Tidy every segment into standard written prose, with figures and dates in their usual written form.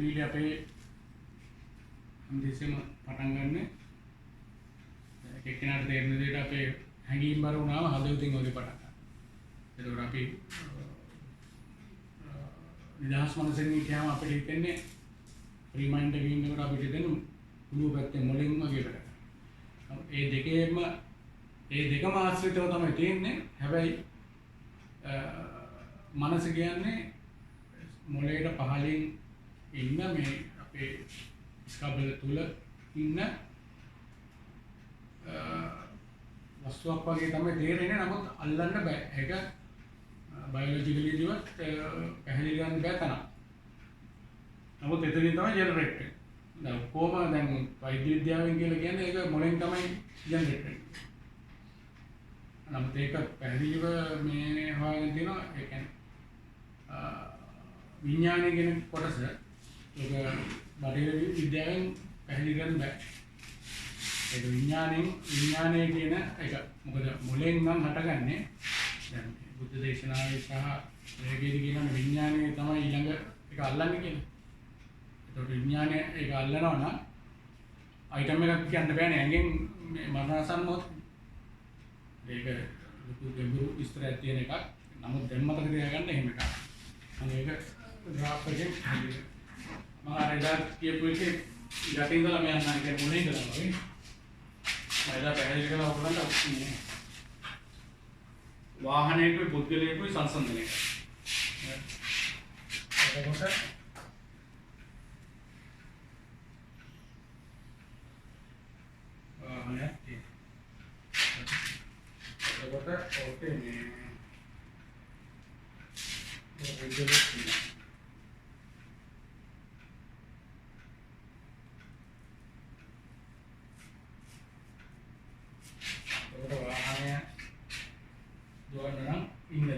සිතුවිලි අපේ හම්දෙසෙම පටන් ගන්න එක්කෙනාට තේරෙන දෙයට අපේ හැඟීම් බර වුණාම හදවතින් වගේ පටන් ගන්නවා. ඒකෝර අපි නිදහස් මනසෙන් කියම අපිට හිතෙන්නේ රිමයින්ඩ් එකකින් ඉන්නකොට අපිට හිතෙන්නේ උණු පැත්තේ මොලෙන් වගේ වැඩ කරනවා. ඒ දෙකම ආශ්‍රිතව තමයි තියෙන්නේ. හැබැයි මනස කියන්නේ මොලේට පහලින් ඉන්න මේ අපේ ස්කබල තුල ඉන්න වස්තුවක් වගේ තමයි තේරෙන්නේ. නමුත් අල්ලන්න බෑ. ඒක බයොලොජිකලි දිවත් පැහැදිලි කරන්න බෑ තරම්. නමුත් එතනින් තමයි ජෙනරේට් වෙන්නේ. දැන් කොහොම දැන් වෛද්‍ය විද්‍යාවෙන් කියලා කියන්නේ ඒක මොලෙන් තමයි ජෙනරේට් වෙන්නේ. නමුත් ඒක පැහැදිලිව මේ හොයාගෙන තියෙනවා. ඒ කියන්නේ විඥානය කියන කොටස ඒක බටහිර විද්‍යාවෙන් පැහැදිලි කරන්න බෑ. ඒක විඥානය කියන එක මොකද මොලෙන් නම් හටගන්නේ. දැන් බුද්ධ දේශනාවේ සහ වේගයේදී කියන විඥානය තමයි ඊළඟ එක අල්ලන්නේ කියන්නේ. ඒකට විඥානය ඒක අල්ලනවා නම් අයිටම් එකක් කියන්න බෑනේ. ඇඟෙන් මරණාසන්න මොහොත ඒක ලොකු ගැඹුරු විස්තරයක් තියෙන එකක්. නමුත් දැන් මතක තියාගන්න එහෙම එකක්. අනේක ග්‍රාෆ් එකෙන් මම අර එදා කියපු එකේ යටින් ඉඳලා මම යනවා කියන්නේ මොනේ ඉඳලා වගේ. මම එදා පැහැදිලි කළා ඔයගොල්ලන්ට වාහනයකුයි පුද්ගලයෙකුයි සංසන්දනය කරනවා. එතකොට ඕකේ මේ වාහනය දුවන්න නම් ඉන්න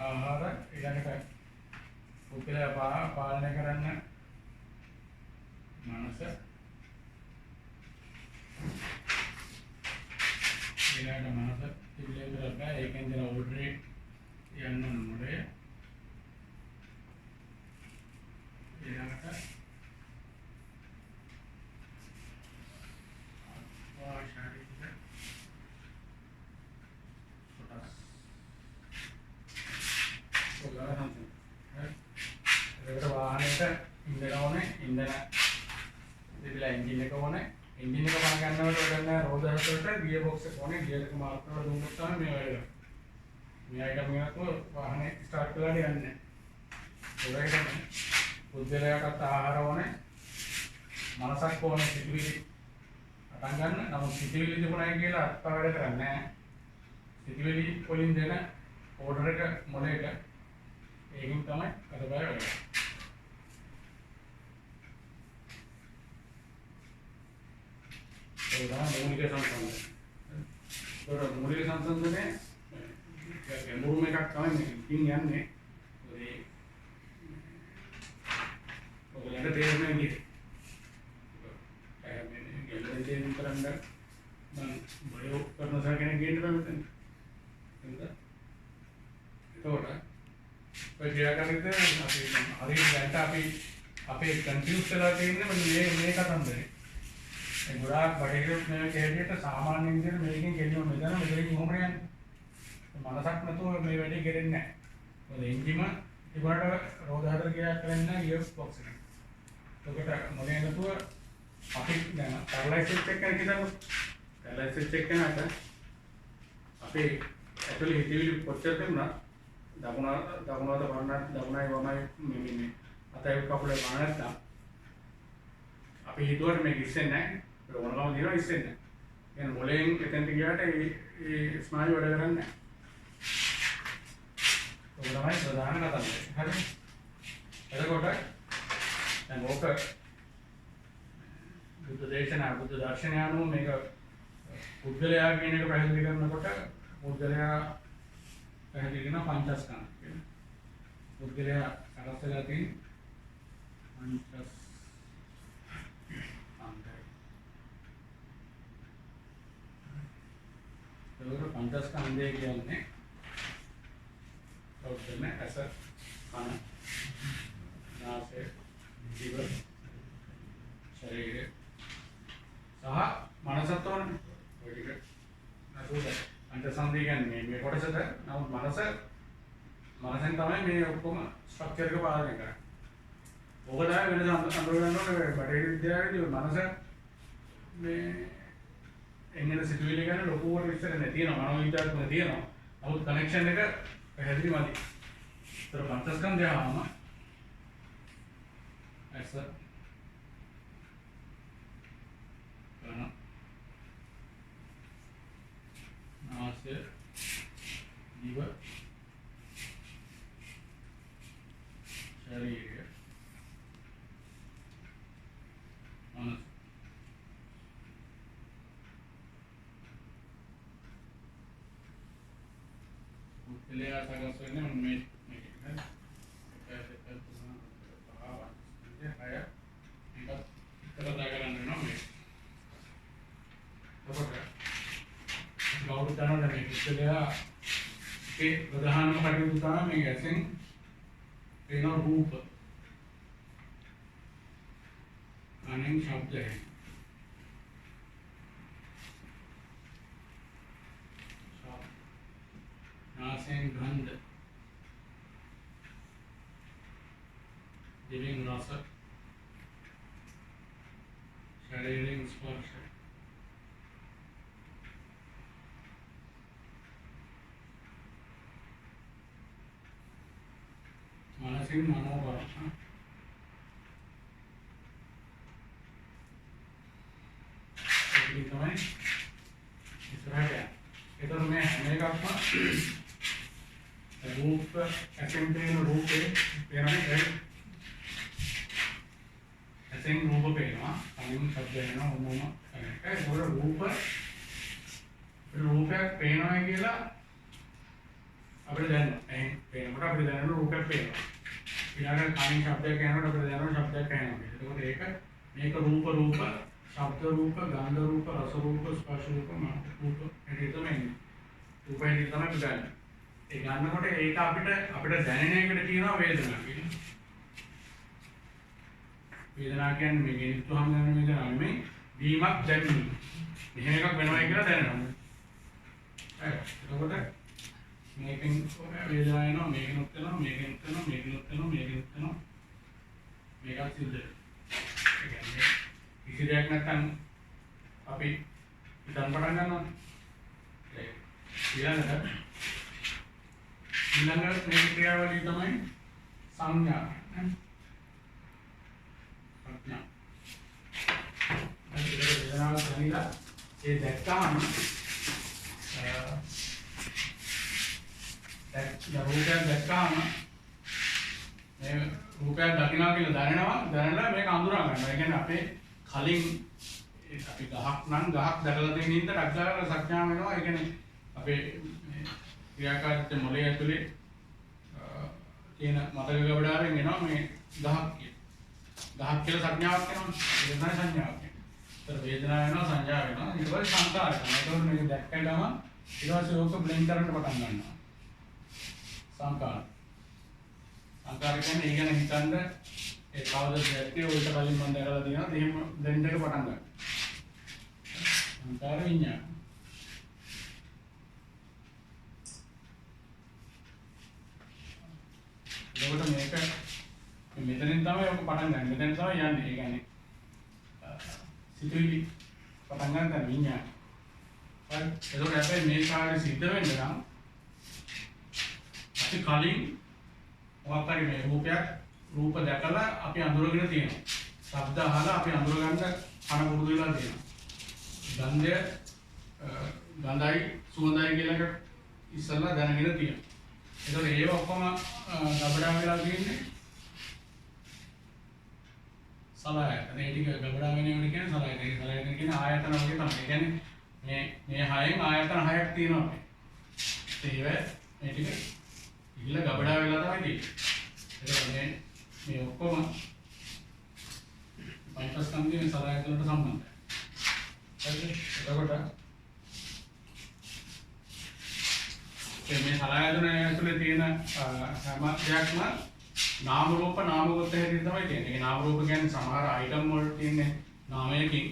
ආහාර ඊළඟට පුද්ගලයා පාලනය කරන්න මනස ඊළඟට මනස පිළිවෙලට බෑ. ඒකෙන් දෙන ඕඩරේ යන්න මොලේ ඊළඟට इंजिन का बना करना रोड गियर बॉक्स गियर को मारता मैं आइटम को वाहन स्टार्ट कर आहार मनसा को सिटी अटंग नम सिटी अत्ता सिटी पोलिंदेना ऑर्डर मोले तमें कदबा मूलिक संसंदने मूल में गुड़ा बड़े सामान्य मेकिंग මනසක් නැතුව මේ වැඩේ කෙරෙන්නේ නැහැ. මොකද එන්ජිම ඉබාට රෝද හතර කියලා කරන්නේ නැහැ ගියර් බොක්ස් එක. ඒකට මොලේ නැතුව අපි දැන් පැරලයිස් චෙක් කරන කිව්වොත් පැරලයිස් චෙක් කරනකොට අපේ ඇතුලේ හිතවිලි කොච්චර තිබුණා දකුණට වරණක් දකුණයි වමයි මේ අතේ කකුලේ වරණ නැත්නම් අපි හිතුවට මේක ඉස්සෙන්නේ නැහැ. ඒක මොනවාම දිනවා ඉස්සෙන්නේ නැහැ. يعني මොලෙන් එතෙන්ට ගියාට ඒ ස්නායු වැඩ කරන්නේ නැහැ. ඒක තමයි ප්‍රධාන කතාව. හරි. එතකොට දැන් ඕක බුද්ධ දේශනා බුද්ධ දර්ශනය අනුව මේක පුද්ගලයා කියන එක පැහැදිලි කරනකොට පුද්ගලයා පැහැදිලි කරන පංචස්කන්ධ කියන. පුද්ගලයා අරසලා තියෙන පංචස්කන්ධ. ඒක පංචස්කන්ධය කියන්නේ ඔක්කොම ඇස කන නාසය දිව ශරීරය සහ මනසත් උනේ ඔය ටික නේද පංචස්කන්ධය කියන්නේ මේ කොටසට නමුත් මනසෙන් තමයි මේ ඔක්කොම ස්ට්‍රක්චර් එක පාලනය කරන්නේ. ඕක තමයි වෙනස අඳුරගන්න බටහිර විද්‍යාවේදී මනස මේ එන්නේ සිතුවිලි ගැන ලොකුවට විස්තර නැති තියෙනවා මනෝවිද්‍යාත්මක තියෙනවා. නමුත් කනෙක්ෂන් එක පැහැදිලි මදි. ඒතර පංචස්කන්ධය ආවම ඇස කන නාසය දිව ශරීරය මනස Ele ata gasolina un mes kan haya kita dagangan no mes අපට ගෞරව කරනවා මේ ඉස්සෙල්ලා ඒ ප්‍රධානම කටයුතු තමයි මේ ඇසෙන් පේන රූප කනෙන් ශබ්දය नासें गंध दिव्यं रस शरीरें स्पर्श मनसिं मनोभाव ये तो है इस तरह का ये तो मैं हमें का रूप असेंबली रूप पेना है असेंग रूप पेना अनिम शब्द है ना उन्होंने है वो रूप पेना है कि ला अपने जान पेना मतलब अपने जान रूप पेना इलाका अनिम शब्द कहना अपने जान शब्द कहना तो एक रूप शब्द रूप गंध रूप रस रूप स्पर्श रूप मात्र रूप ये तो मैं रूप है तो मैं बताया ඒ ගන්නකොට ඒක අපිට දැනෙන එකට කියනවා වේදනාව කියලා. වේදනාව කියන්නේ මේ ගෙනිත්තුහම ගන්න වේදනාව නෙමෙයි දීමක් දැනීම. මෙහෙම එකක් වෙනවයි කියලා දැනෙනවා. හරි. එතකොට මේකෙන් වේදනාව එනවා මේකෙනුත් එනවා මේකෙනුත් එනවා මේකෙනුත් එනවා මේකෙනුත් එනවා මේකත් සිද්ධ වෙනවා. ඒ කියන්නේ කිසි දෙයක් නැත්නම් අපි ඉතින් පටන් ගන්නවා. ඒ ඊළඟට ඊළඟ මේ ක්‍රියාවලිය තමයි සංඥා. සංඥා. ඒක වේදනාව දැනিলা ඒ දැක්කම රූපයක් දැක්කම මේ රූපයක් දකිනවා කියලා දැනලා මේක අඳුරා ගන්නවා. ඒ කියන්නේ අපේ කලින් අපි ගහක් නම් ගහක් දැකලා තියෙන ඉඳ රක්දාලා සංඥා වෙනවා. ඒ කියන්නේ අපේ ක්‍රියාකාරීත්වය මොලේ ඇතුලේ තියෙන මතක ගබඩාවෙන් එනවා මේ ගහක් කියලා සංඥාවක් එනවා. ඒක තමයි සංඥාවක් කියන්නේ. ඒතර වේදනාව වෙනවා සංඥා වෙනවා. ඊට පස්සේ සංකාර කරනවා. ඒතකොට මේක දැක්කම ඊට පස්සේ ඕක බ්ලෙන්ඩ් කරන්න පටන් ගන්නවා. සංකාර කියන්නේ ඊගෙන හිතන්න ඒ කවුද දැක්කේ ඔයිට කලින් මම දැකලා තියෙනවා. එහෙම බ්ලෙන්ඩ් එක පටන් ගන්නවා. සංකාර විඤ්ඤාණ තමයි ඔක පටන් ගන්න. මෙතන තමයි යන්නේ. ඒ කියන්නේ සිතුවිලි පටන් ගන්න තැන විඤ්ඤාණය. හරි. ඒකෝට හැබැයි මේ කාර්ය සිද්ධ වෙන්න නම් අපි කලින් මොකක් හරි මේ රූප දැකලා අපි අඳුරගෙන තියෙනවා. ශබ්ද අහලා අපි අඳුර ගන්න කන පුරුදු වෙලා තියෙනවා. ගන්ධය ගඳයි සුවඳයි කියලා එක ඉස්සෙල්ලා දැනගෙන තියෙනවා. ඒතකොට ඒව ඔක්කොම ගබඩා වෙලා තියෙන්නේ සලආයතන. ඒ ටික ගබඩා වෙනවට කියන්නේ සලආයතන. ඒ සලආයතන කියන්නේ ආයතන වගේ තමයි. ඒ කියන්නේ මේ හයෙන් ආයතන හයක් තියෙනවා අපේ. ඒව මේ ටික ඉහිල ගබඩා වෙලා තමයි තියෙන්නේ. ඒතකොට මේ ඔක්කොම පංචස්කන්ධයේ සලආයතනට සම්බන්ධයි. හරිද? එතකොට මේ සලආයතන ඇතුලේ තියෙන හැම දෙයක්ම නාම රූප නාමගත හැටියට තමයි තියෙන්නේ. ඒ නාම රූප කියන්නේ සමහර අයිටම් වල තියෙන නාමයකින්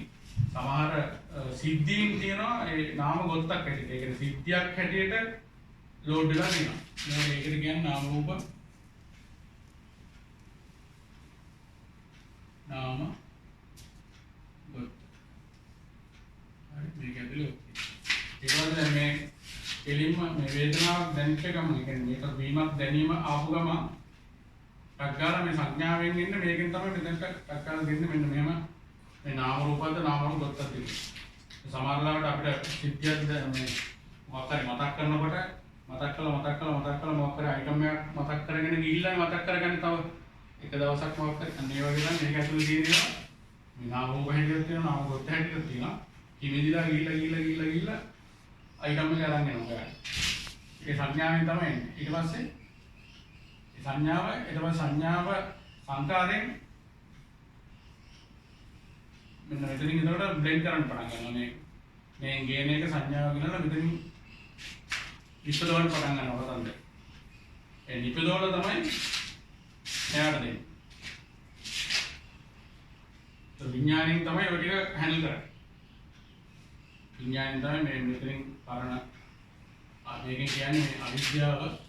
සමහර සිද්ධීන් තියෙනවා ඒ නාම ගොත්තක් හැටියට. ඒ කියන්නේ සිද්ධියක් හැටියට ලෝඩ් වෙලා තියෙනවා. ඒකට කියන්නේ නාම රූප නාම ගොත්ත. හරි මේක ඇතුලේ ඒ වගේ මේ එලින්ම මේ වේදනාවක් දැනෙච්ච ගමන් ඒ කියන්නේ මේක වීමක් දැනීම ආපු ගමන් ටක්ගාලා මේ සංඥාවෙන් ඉන්න මේකෙන් තමයි මෙතනට ටක්ගාලා දෙන්නේ මෙන්න මෙහෙම මේ නාම රූපද නාම රූප ගොත්තක් දෙන්නේ. සමහර ලාවට අපිට සිද්ධියක් මේ මොකක් හරි මතක් කරනකොට මතක් කළා මොකක් හරි අයිටම් එකක් මතක් කරගෙන ගිහිල්ලා මතක් කරගන්න තව එක දවසක් මොකක් හරි අන්න ඒ වගේ නම් මේක ඇතුලේ තියෙනවා මේ නාම රූප හැටියට තියෙනවා නාම ගොත්ත හැටියට තියෙනවා. හිමිදිලා ගිහිල්ලා අයිටම් එක අරන් යනවා. ඒ සංඥාවෙන් තමයි එන්නේ. ඊට පස්සේ ඒ සංඥාව සංකාරයෙන් මෙන්න මෙතනින් එතකොට බ්ලෙන්ඩ් කරන්න පටන් ගන්නවා. මේ ගේන එක සංඥාව ගන්නලා මෙතනින් ඉස්සලවන්න පටන් ගන්නවා තන්ද. ඒ නිපදවල තමයි එයාට දෙන්නේ. તો විඥාණයෙන් තමයි ඔය ටික හැන්ඩල් කරන්නේ. විඥාණයෙන් තමයි මේ මෙතනින් පරණ මේකෙන් කියන්නේ මේ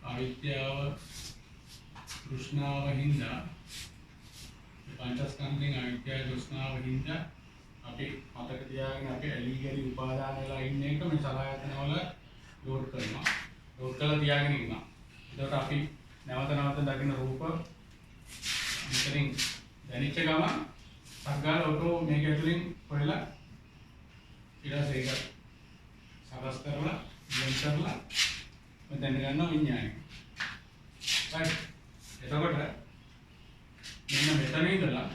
අවිද්‍යාව තෘෂ්ණාව හින්දා පංචස්කන්ධෙන් අවිද්‍යාව තෘෂ්ණාව හින්දා අපි මතක තියාගෙන අපි ඇලී ගලී උපාදාන වෙලා ඉන්න එක මේ සලආයතන වල ලෝඩ් කරනවා. ලෝඩ් කරලා තියාගෙන ඉන්නවා. ඒකට අපි නැවත දකින්න රූප මෙතනින් දැනෙච්ච ගමන් සංගාල ඔටෝ මේක ඇතුලින් හොයලා ඊට ඒක සකස් කරලා බ්ලෙන්ඩ් කරලා මම දැන ගන්නවා විඥානය. right. එතකොට මෙන්න මෙතන ඉඳලා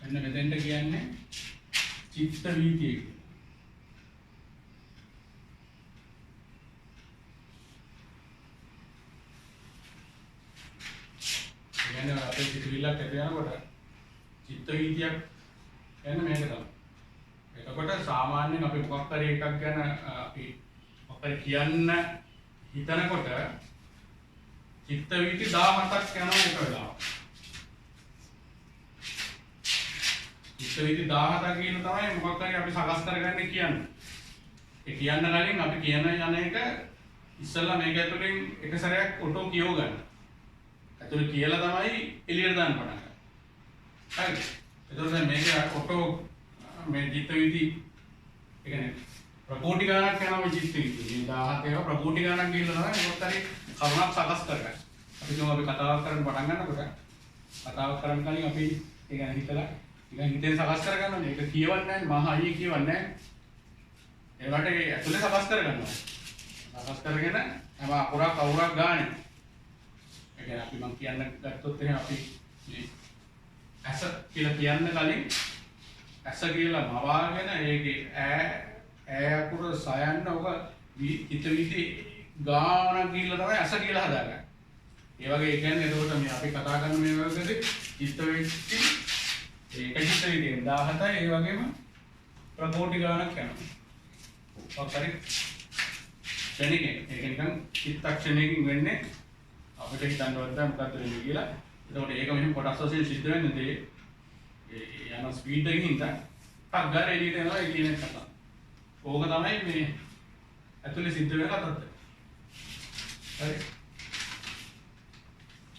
මෙන්න මෙතෙන්ට කියන්නේ චිත්ත වීතිය කියලා. කියන්නේ අපේ සිතුවිල්ලක් ඇති යනකොට චිත්ත වීතියක් කියන්නේ මේක තමයි. එතකොට සාමාන්‍යයෙන් අපි මොකක් හරි එකක් ගැන අපි මොකක් හරි කියන්න හිතනකොට චිත්ත වීති 17ක් යනවා එක වෙලාවක. චිත්ත වීති 17ක් කියන තමයි මොකක් හරි අපි සකස් කරගන්නේ කියන්නේ. ඒ කියන්න කලින් අපි කියන යන එක ඉස්සෙල්ලා මේක ඇතුලෙන් එක සැරයක් ඔටෝ කියව ගන්න. ඇතුලේ කියලා තමයි එළියට දාන්න පටන් ගන්න. හරි. එතකොට මේක ඔටෝ මේ චිත්ත වීති ඒ කියන්නේ ප්‍රකෝටි ගණනක් යනවා මේ චිත්ත වීති. මේ 17 ඒවා ප්‍රකෝටි ගණනක් ගිහිල්ලා තමයි මොකක් හරි කරුණක් සකස් කරගන්නේ. අපි කියමු අපි කතාවක් කරන්න පටන් ගන්නකොට කතාවක් කරන්න කලින් අපි ඒ ගැන හිතලා නිකන් හිතෙන් සකස් කරගන්න ඕනේ. ඒක කියවන්නේ නැහැ, මහා අයියේ කියවන්නේ නැහැ. ඒකට ඒ ඇතුලේ සකස් කරගන්නවා. සකස් කරගෙන හැම අකුරක් අවුරක් ගානේ. ඒ කියන්නේ අපි මම කියන්න ගත්තොත් එහෙනම් අපි මේ ඇස කියලා කියන්න කලින් ඇස කියලා මවාගෙන ඒකේ ඈ අකුර සයන්න ඔක චිත්ත වීති ගානක් ගිහිල්ලා තමයි ඇස කියලා හදාගන්නේ. ඒ වගේ කියන්නේ එතකොට මේ අපි කතා කරන මේ වගේදී චිත්ත වීති ඒක චිත්ත වීති 17යි ඒ වගේම ප්‍රකෝටි ගානක් යනවා. ඔක්කොරි ක්ෂණිකේ ඒක නිකන් චිත්තක්ෂණයකින් වෙන්නේ අපිට හිතන්නවත් බෑ මොකක්ද වෙන්නේ කියලා. එතකොට ඒක මෙහෙම කොටස් වශයෙන් සිද්ධ වෙන්නේ යන ස්පීඩ් එකකින් ඉඳන් ටක් ගාලා එළියට යනවා ඒ කියන එක තමයි. ඕක තමයි මේ ඇතුලේ සිද්ධ වෙන කතාව. හරි.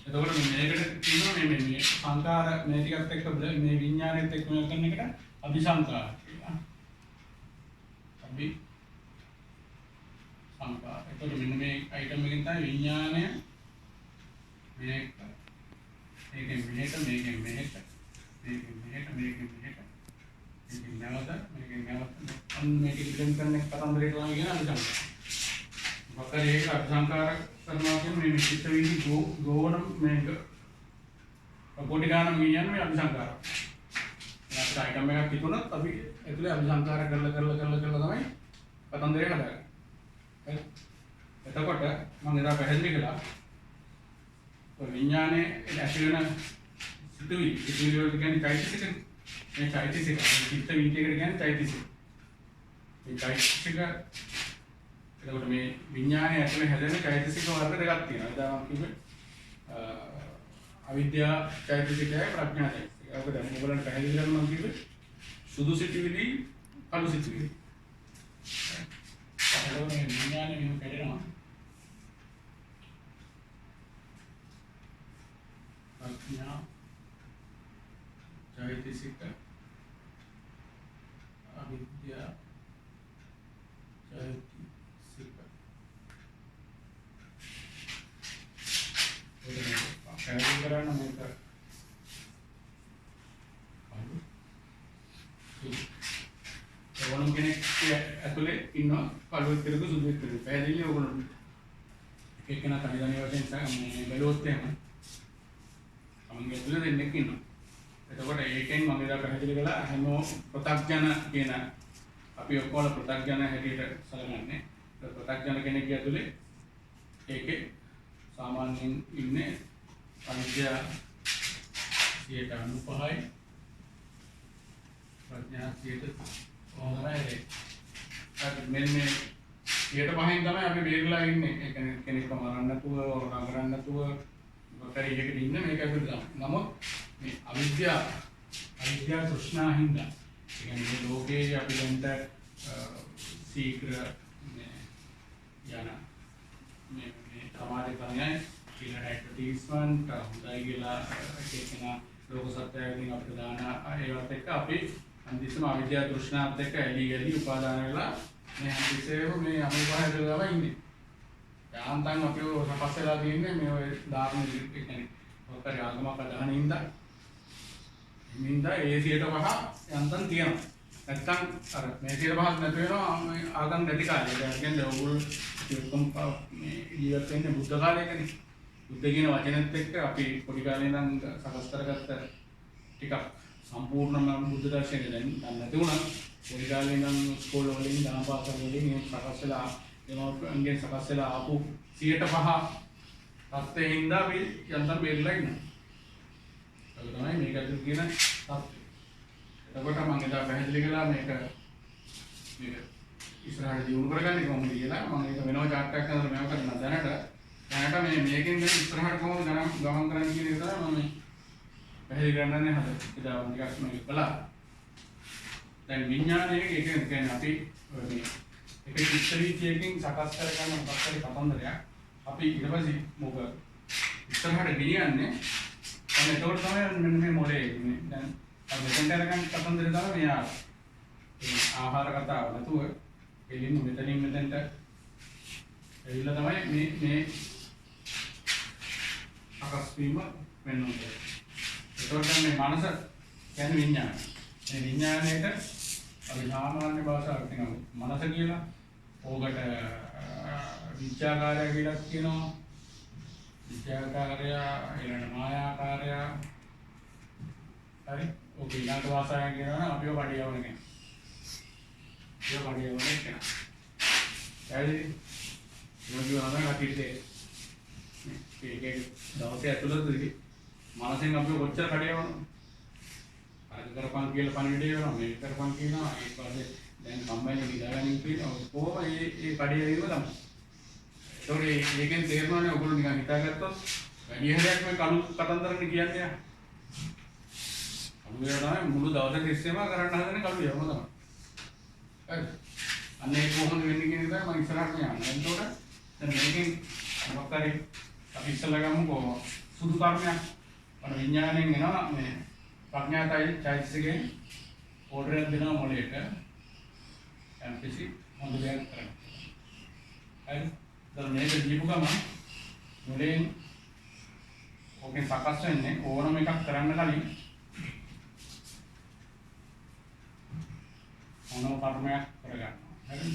එතකොට මේකට කියනවා මේ සංකාර මේ ටිකත් එක්ක මේ විඥානෙත් එක්ක මේ කරන එකට අபிසංකාර කියලා. අபிසංකාර. එතකොට මෙන්න මේ අයිටම් එකෙන් තමයි විඥානය මේක මේකෙන් මෙහෙට මේකෙන් මෙහෙට මේකෙන් මෙහෙට මේකෙන් මෙහෙට මේකෙන් නැවත අන්න මේක ඉලෙන් කරන කතන්දරේ තමයි කියන අபிසංකාර. මොකද ඒක අபிසංකාර කරනවා කියන්නේ මේ චිත්ත වීදි ගෝවන මේක කොටි ගන්න විඥාන මේ අபிසංකාර. අපිට අයිටම් එකක් තිබුණොත් අපි ඒතුලේ අபிසංකාර කරලා තමයි කතන්දරේ හදාගන්නේ. හරි. එතකොට මම එදා පැහැදිලි කළා ඔය විඥානේ ඇති වෙන සිතුවිලි වල කියන්නේ චෛතසික. මේ චෛතසික චිත්ත වීදියකට කියන්නේ චෛතසික. මේ චෛතසික එතකොට මේ විඥානය ඇතුලේ හැදෙන චෛතසික වර්ග දෙකක් තියෙනවා. එදා මම කිව්වේ අවිද්‍යා චෛතසිකයයි ප්‍රඥා චෛතසිකයයි. ඔක දැන් ඔයගොල්ලන්ට පැහැදිලි කරන්න මම කිව්වේ සුදු සිතුවිලි කළු සිතුවිලි. එතකොට මේ විඥානය මෙහෙම කැඩෙනවා. ප්‍රඥා චෛතසික අවිද්‍යා චෛතසික පැහැදිලි කරන්න මේක ඕනම කෙනෙක් ඇතුලේ ඉන්නවා කළුවෙක් කෙනෙක් සුදුෙක් කෙනෙක් පැහැදිලි ඕගොල්ලෝ එක්කෙනා තනියම වශයෙන් මේ බැලුවොත් එහෙම තමන්ගේ ඇතුලේ දෙන්නෙක් ඉන්නවා. එතකොට ඒකෙන් මම ඉතින් පැහැදිලි කළා හැමෝම ප්‍රත්‍යඥ කියන අපි ඔක්කොම ප්‍රත්‍යඥ හැටියට සැලකන්නේ. ප්‍රත්‍යඥ කෙනෙක්ගේ ඇතුලේ ඒකේ සාමාන්‍යයෙන් ඉන්නේ අවිද්‍යා 95යි ප්‍රඥා 100යි. මෙන්න මේ 105න් තමයි අපි බේරලා ඉන්නේ. ඒ කියන්නේ කෙනෙක්ව මරන්න නැතුව, වරණ කරන්න නැතුව මොකටරි එකකට ඉන්න මේක ඇතුළේ තමයි. නමුත් මේ අවිද්‍යා තෘෂ්ණා හින්දා ඒ කියන්නේ මේ ලෝකේ අපි දැන්ට සීක්‍ර යන මේ සමාජ කණයයි කියලා ඇඩ්වර්ටයිස්මන්ට් හොඳයි කියලා එකේකන ලෝක සත්‍යයෙන් අපිට දාන ඒවත් එක්ක අපි අන්තිම අවිද්‍යා තෘෂ්ණාත් එක්ක ඇලි උපාදාන වෙලා මේ හැමතිස්සෙම මේ අනුභවය කරලා ඉන්නේ. යාන්තම් අපි සකස් වෙලා තින්නේ මේ ඔය ධාර්ම ඒ කියන්නේ ඔක්කොරි ආගමක දහනින්ද හිමින්ද ඒ 105 යන්තම් තියෙනවා. නැත්තම් අර මේ 105ක් නැති වෙනවා මේ ආගම් නැති කාලේ. ඒ කියන්නේ ඕගොල්ලෝ මේ ජීවත් වෙන්නේ බුද්ධ කාලයකනේ. බුද්ධ කියන වචනේත් එක්ක අපි පොඩි කාලේ ඉඳන් සකස් කරගත්ත ටිකක් සම්පූර්ණම බුද්ධ දර්ශනය දැන් නැති වුණා. පොඩි කාලේ ඉඳන් ස්කෝල් වලින් දානපාසල් වලින් මේ සකස් වෙලා දෙමව්පියන්ගෙන් සකස් වෙලා ආපු 105 තත්ත්වෙින්ද අපි යන්තම් බේරලා ඉන්නවා. ඒක තමයි මේක ඇතුළේ කියන තත්ත්වය. එතකොට මම එදා පැහැදිලි කළා මේක ඉස්සරහට දියුණු කරගන්නේ කොහොමද කියලා. මම ඒක වෙනම chart එකක් හදලා මේක කරන්න දැනට මේ මේකෙන් දැන් ඉස්සරහට කොහොමද ගමන් කරන්නේ කියන එක තමයි මම පැහැදිලි කරන්නන්නේ හදලා. එදා ටිකක් මේක කළා. දැන් විඥානයේ එක කියන්නේ අපි මේ එක චිත්ත වීතියකින් සකස් කරගන්න මොකක් හරි කතන්දරයක් අපි ඊට පස්සේ මොකද ඉස්සරහට ගෙනියන්නේ. අන්න ඒකෝට තමයි මෙන්න මේ මොලේ ඉන්නේ. දැන් අපි මෙතෙන් කරගන්න කතන්දරය තමයි මෙයා ආහාර කතාව නැතුව එළින් මෙතනින් මෙතෙන්ට ඇවිල්ලා තමයි මේ සකස් වීම වෙන්නේ. ඒකෝට මේ මනස කියන්නේ විඥානය. මේ විඥාණයට අපි සාමාන්‍ය භාෂාවට කියනවා මනස කියලා. ඕකට විචාකාරය කියලා කියනවා. විචාකාරය ඊළඟ මායාකාරය. හරි. ඔක ඊළඟ භාෂාවෙන් කියනවා නම් අපිව පඩියවන කෙනා. ඒ පඩියවන කෙනා. හරි. මොකද වහන කටිට මේක දවසේ ඇතුළතදී මනසෙන් අපිව කොච්චර කඩියවනවද? කරපන් කියලා පණිවිඩය වෙනවා මේක කරපන් කියනවා ඊට පස්සේ දැන් කම්මැලි නිදාගන්න කියනවා කොහොම මේ කඩේ වීම තමයි. ඒතකොට මේකෙන් තේරෙනවානේ ඔයගොල්ලෝ නිකන් හිතාගත්තොත් වැඩි හරියක් මේ කළු කතන්දරනේ කියන්නේ. කළු වේලා තමයි මුළු දවසේ තිස්සේම කරන්න හදන්නේ කළු වේම තමයි. හරි. අන්න ඒක කොහොමද වෙන්නේ කියන එක තමයි මම ඉස්සරහට යන්නේ. එතකොට දැන් මේකෙන් මොකක්hari අපි ඉස්සලා ගමුකෝ සුදු කර්මයක් අර විඥාණයෙන් එනවා මේ ප්‍රඥාතයි චෛතසිකයෙන් ඕඩර් එකක් දෙනවා මොළයට යම් කිසි හොඳ දෙයක් කරන්න. හරි දැන් මේක දීපු ගමන් මොළයෙන් ඕකේ සකස් වෙන්නේ ඕනම එකක් කරන්න කලින් මනෝ කර්මයක් කරගන්නවා. හරි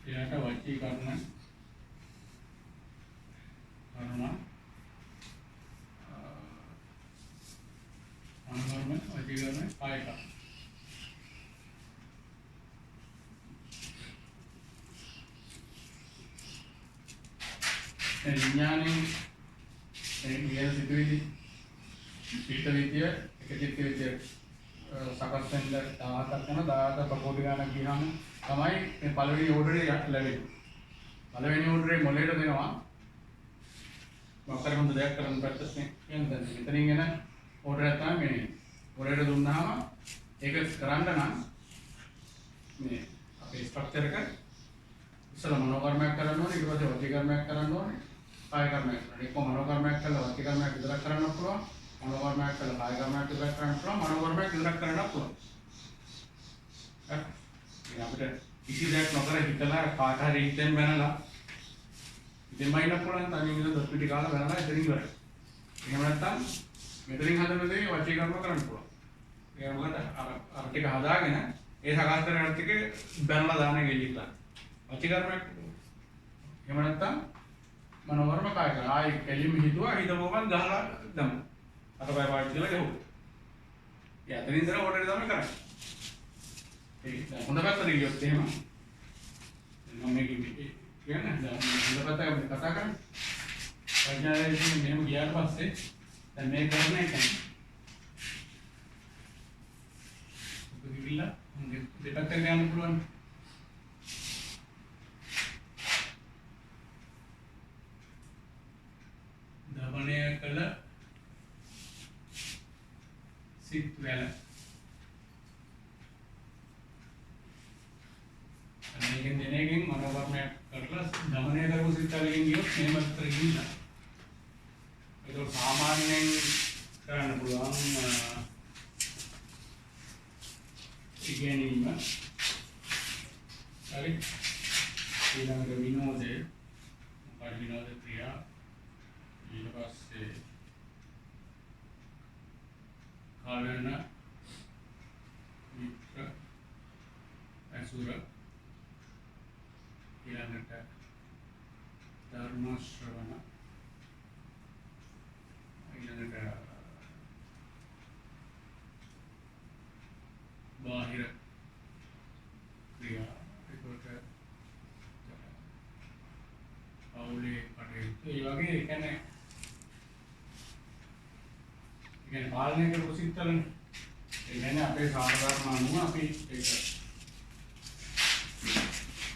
ඊළඟට වචී කර්ම මනෝ කර්ම වචී කර්ම කාය කර්ම. විඥානයේ ඒ සිතුවිලි පිට විද්‍ය එක චිත්ත විද්‍ය සකස් වෙන 17ක් යන 17 ප්‍රකෝප ගානක් ගියාම තමයි මේ පළවෙනි ඕඩර් එක ලැබෙන්නේ. පළවෙනි ඕඩර් එක මොළයට දෙනවා. මොකක්ද හොඳ දෙයක් කරන්න ප්‍රැක්ටිස් කියන්නේ. මෙතනින් එන ඕඩර් එක තමයි මේ. මොළයට දුන්නාම ඒක කරන්න නම් මේ අපේ ස්ට්‍රක්චර් එක ඉස්සෙල්ලා මනෝ කර්මයක් කරන්න ඕනේ, ඊට පස්සේ වචී කර්මයක් කරන්න ඕනේ, කාය කර්මයක් කරන්න. ඒක මනෝ කර්මයක් කළා වචී කර්මයක් විතරක් කරන්න පුළුවන්. මනෝ කර්මයක් කළා කාය කර්මයක් විතරක් කරන්න පුළුවන්. මනෝ කර්මයක් විතරක් කරන්න පුළුවන්. හරි. අපිට කිසි දෙයක් නොකර හිතලා කාට හරි හිතෙන් බැනලා ඉතින් මයින්ඩ් පුළුවන් තනියම ඉඳලා දොස් පිටි කාලා බැනලා එතනින් ඉවරයි. එහෙම නැත්නම් මෙතනින් හදන දේ වචී කර්ම කරන්න පුළුවන්. ඒ මොකද අර ටික හදාගෙන ඒ සකස් කරන ටික බැනලා දාන එක එළියට. වචී කර්මයක් එහෙම නැත්නම් මනෝ කර්ම කාය කර්ම ආයි එළිම හිතුවා හිතවෝමන් ගහලා දමු. අතපය වාඩි කියලා ගහුවා. ඒ අතරින් ඉඳලා ඕඩර් එක තමයි කරන්නේ. හොඳ පැත්තට ගියොත් එහෙම මම මේක කියන්නේ හොඳ පැත්ත කතා කරන්නේ ප්‍රඥාවේදී මෙහෙම ගියාට පස්සේ දැන් මේ කරන එක උපදිවිලා දෙපැත්තට යන්න පුළුවන්. දමණය කළ සිත් වල මේකෙන් දෙනකින් මනෝ කර්මයක් කරලා දමනය කරපු සිත් වලින් ගියොත් මේ මතර ගිහිල්ලා ඒක සාමාන්‍යයෙන් කරන්න පුළුවන් ඉගෙනීම. හරි ඊළඟට විනෝදේ මොකක්ද විනෝද ක්‍රියා ඊට පස්සේ කාලන මිත්‍ර අසුර ඊළඟට ධර්ම ශ්‍රවණ ඊළඟට බාහිර ක්‍රියා ඒකට පෞලේ කටයුතු ඒ වගේ ඒ කියන්නේ පාලනය කරපු සිත්වලනේ ඒ කියන්නේ අපේ සාධාරණ අනුව අපි ඒක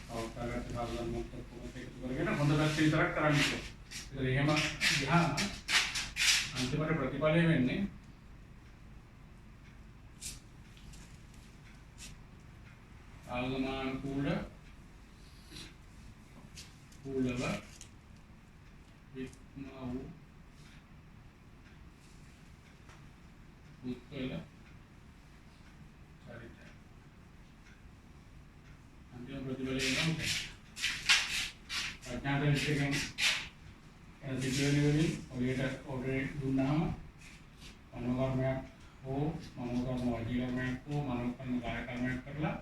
අවස්ථාවකට සාධාරණ මුක්ත කොහොමද ඒක කරගෙන හොඳ පැත්ත විතරක් කරන්න ඕනේ. ඒක එහෙම ගියාම අන්තිමට ප්‍රතිඵලය වෙන්නේ ආගමනුකූල කූලව විත්මව පුත්කල චරිතය අන්තිම ප්‍රතිඵලය එනවා. ප්‍රඥාත විශ්ලේෂකයන් සිද්ධාන්ත වලින් ඔයයට ඕඩර් දුන්නාම මනෝ කර්මයක් හෝ මනෝ කර්ම වචී කර්මයක් හෝ මනෝ කර්ම කාය කර්මයක් කරලා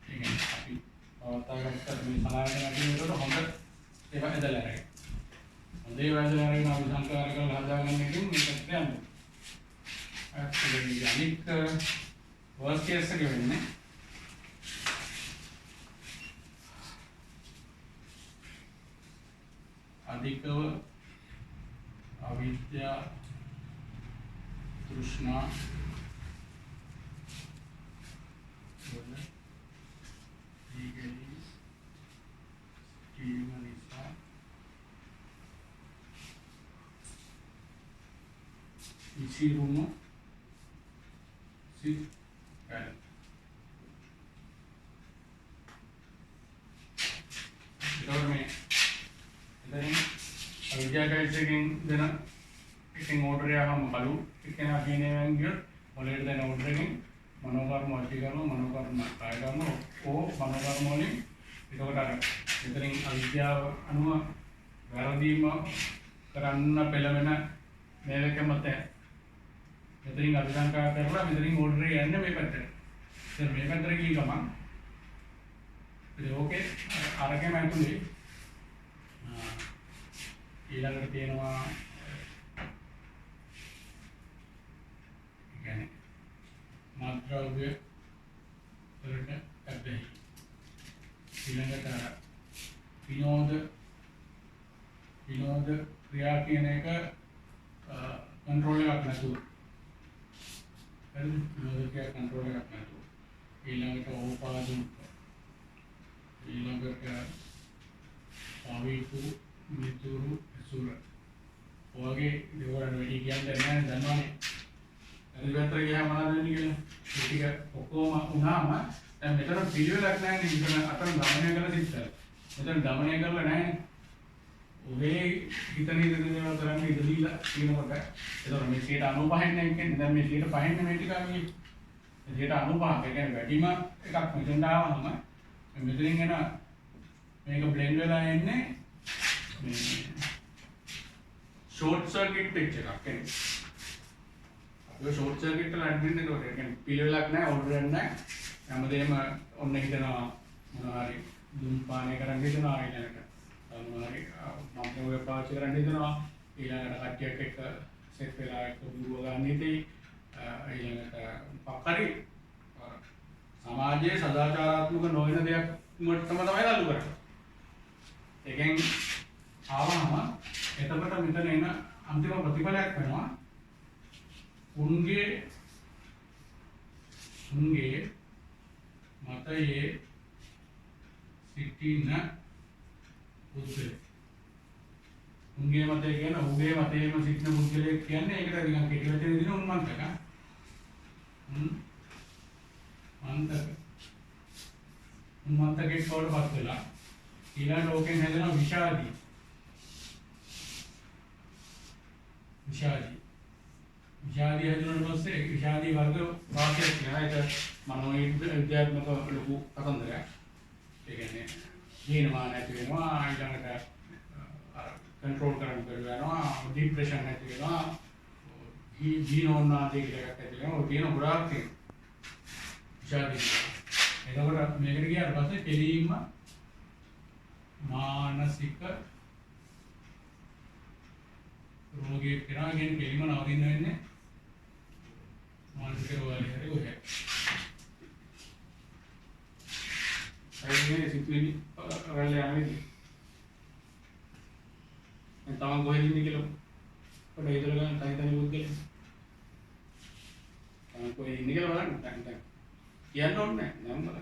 ඒ කියන්නේ අපි පවත්වාගත්ත මේ සමාජයෙන් අදිනකොට හොඳ ඒවා ඇදලා අරගෙන හොඳ ඒවා ඇදලා අරගෙන අපි සංස්කාර කරලා හදාගන්න එකෙන් මේකට යන්නේ. අනිත් වර්ස් කේස් එක වෙන්නේ අධිකව අවිද්‍යා තෘෂ්ණා වල දීගලි ජීවනිසා ඉසිරුම සිත් පැල ඉතෝර මේ එතනින් India guys again then ඉතින් ඕඩර් එකම බලු එක්කෙනා කියනවෙන් ගියොත් මොලේට දැන් ඕඩර් එකෙන් මනෝකර්ම වශී කරනවා මනෝකර්ම කාය කරනවා ඕ මනෝකර්ම වලින් එතකොට අර මෙතනින් අවිද්‍යාව අනුව වැරදීම කරන්න පෙළවෙන මේක මත මෙතනින් අභිසංකා කරලා මෙතනින් ඕඩර් එක යන්නේ මේ පැත්තට. දැන් මේ පැත්තට ගිය ගමන් ඉතින් ඕකේ අරගෙන ඇතුලේ ඊළඟට තියෙනවා මාත්‍රාව්‍ය වලට ඇබ්බැහි ඊළඟට විනෝද ක්‍රියා කියන එක කන්ට්‍රෝල් එකක් නැතුව හරිද විනෝද ක්‍රියා කන්ට්‍රෝල් එකක් නැතුව ඊළඟට ඕපාදු ඊළඟට පාවිතු මිතුරු අසුර ඔයගේ දේවල් වැඩි කියන්නේ නැහැ දන්නවනේ එලිවේටර් ගියාම මොනවද වෙන්නේ කියලා ටික ඔක්කොම වුණාම දැන් මෙතන පිළිවෙලක් නැහැ නේ මෙතන අතන ගමනය කරලා තිබ්බා මෙතන ගමනය කරලා නැහැ ඔබේ හිතනේ දේවල් කරන්නේ ඉඳලා කියනකොට ඒතකොට මේ 95 නේ කියන්නේ දැන් මේ 5 නේ මේ ටික අන්නේ 95 කියන්නේ වැඩිම එකක් මෙතෙන් ආවම මෙතනින් එන මේක බ්ලෙන්ඩ් වෙලා එන්නේ මේ ෂෝට් සර්කිට් පික්චර් එකක් එන්නේ ඒ ෂෝට් සර්කිට් වල ඇඩ්මින් එක උඩ කියන්නේ පිළිවෙලක් නැහැ ඕඩර් එකක් නැහැ හැමදේම ඔන්න හිතනවා මොනවා හරි දුම්පානය කරන්න හිතනවා ඊළඟට මොනවා හරි මම ඔය පාවිච්චි කරන්න හිතනවා ඊළඟට කට්ටියක් එක්ක සෙට් වෙලා එක්ක දුව ගන්න ඉතින් ඊළඟට පක්කරි සමාජයේ සදාචාරාත්මක නොවන දෙයක් වලට තමයි ලල්ලු කරන්නේ ඒකෙන් ආවම එතකොට මෙතන එන අන්තිම ප්‍රතිඵලයක් වෙනවා උන්ගේ මතයේ සිටින පුද්ගලයෙක් උන්ගේ මතය කියන උගේ මතයේම සිටින පුද්ගලයෙක් කියන්නේ ඒකට නිකන් කෙටි වචනේ දින උන්මන්තක උන්මන්තකෙක් කවුරුපත් වෙලා ඊළඟ ලෝකෙන් හැදෙන විෂාදී හැදුනට පස්සේ විෂාදී වර්ග වාක්‍යයක් තියෙනවා ඒක මනෝවිද්‍යාත්මක ලොකු කතන්දරයක් ඒ කියන්නේ හීනමාන නැති වෙනවා ඊළඟට කන්ට්‍රෝල් කරන්න බැරුව යනවා ડિප්‍රෙෂන් නැති වෙනවා ජීනෝන්නාදී කියලා එකක් ඇති වෙනවා ඔය තියෙන ගොඩාක් තියෙනවා විෂාදී එතකොට මේකට ගියාට පස්සේ පිළිම මානසික රෝගී කෙනා කියන්නේ පිළිම නවතින්න වෙන්නේ මානසික රෝගාලේ හරි ඔය. අයිනේ සිතුවිලි රැල්ල යන්නේ. මම තමන් කොහෙද ඉන්නේ කියලා පොඩ්ඩක් හිතලා ගන්න තනි බුද්ධලේ. තමන් කොහෙද ඉන්නේ කියලා බලන්න දැන්. කියන්න ඕනේ නැහැ නේද?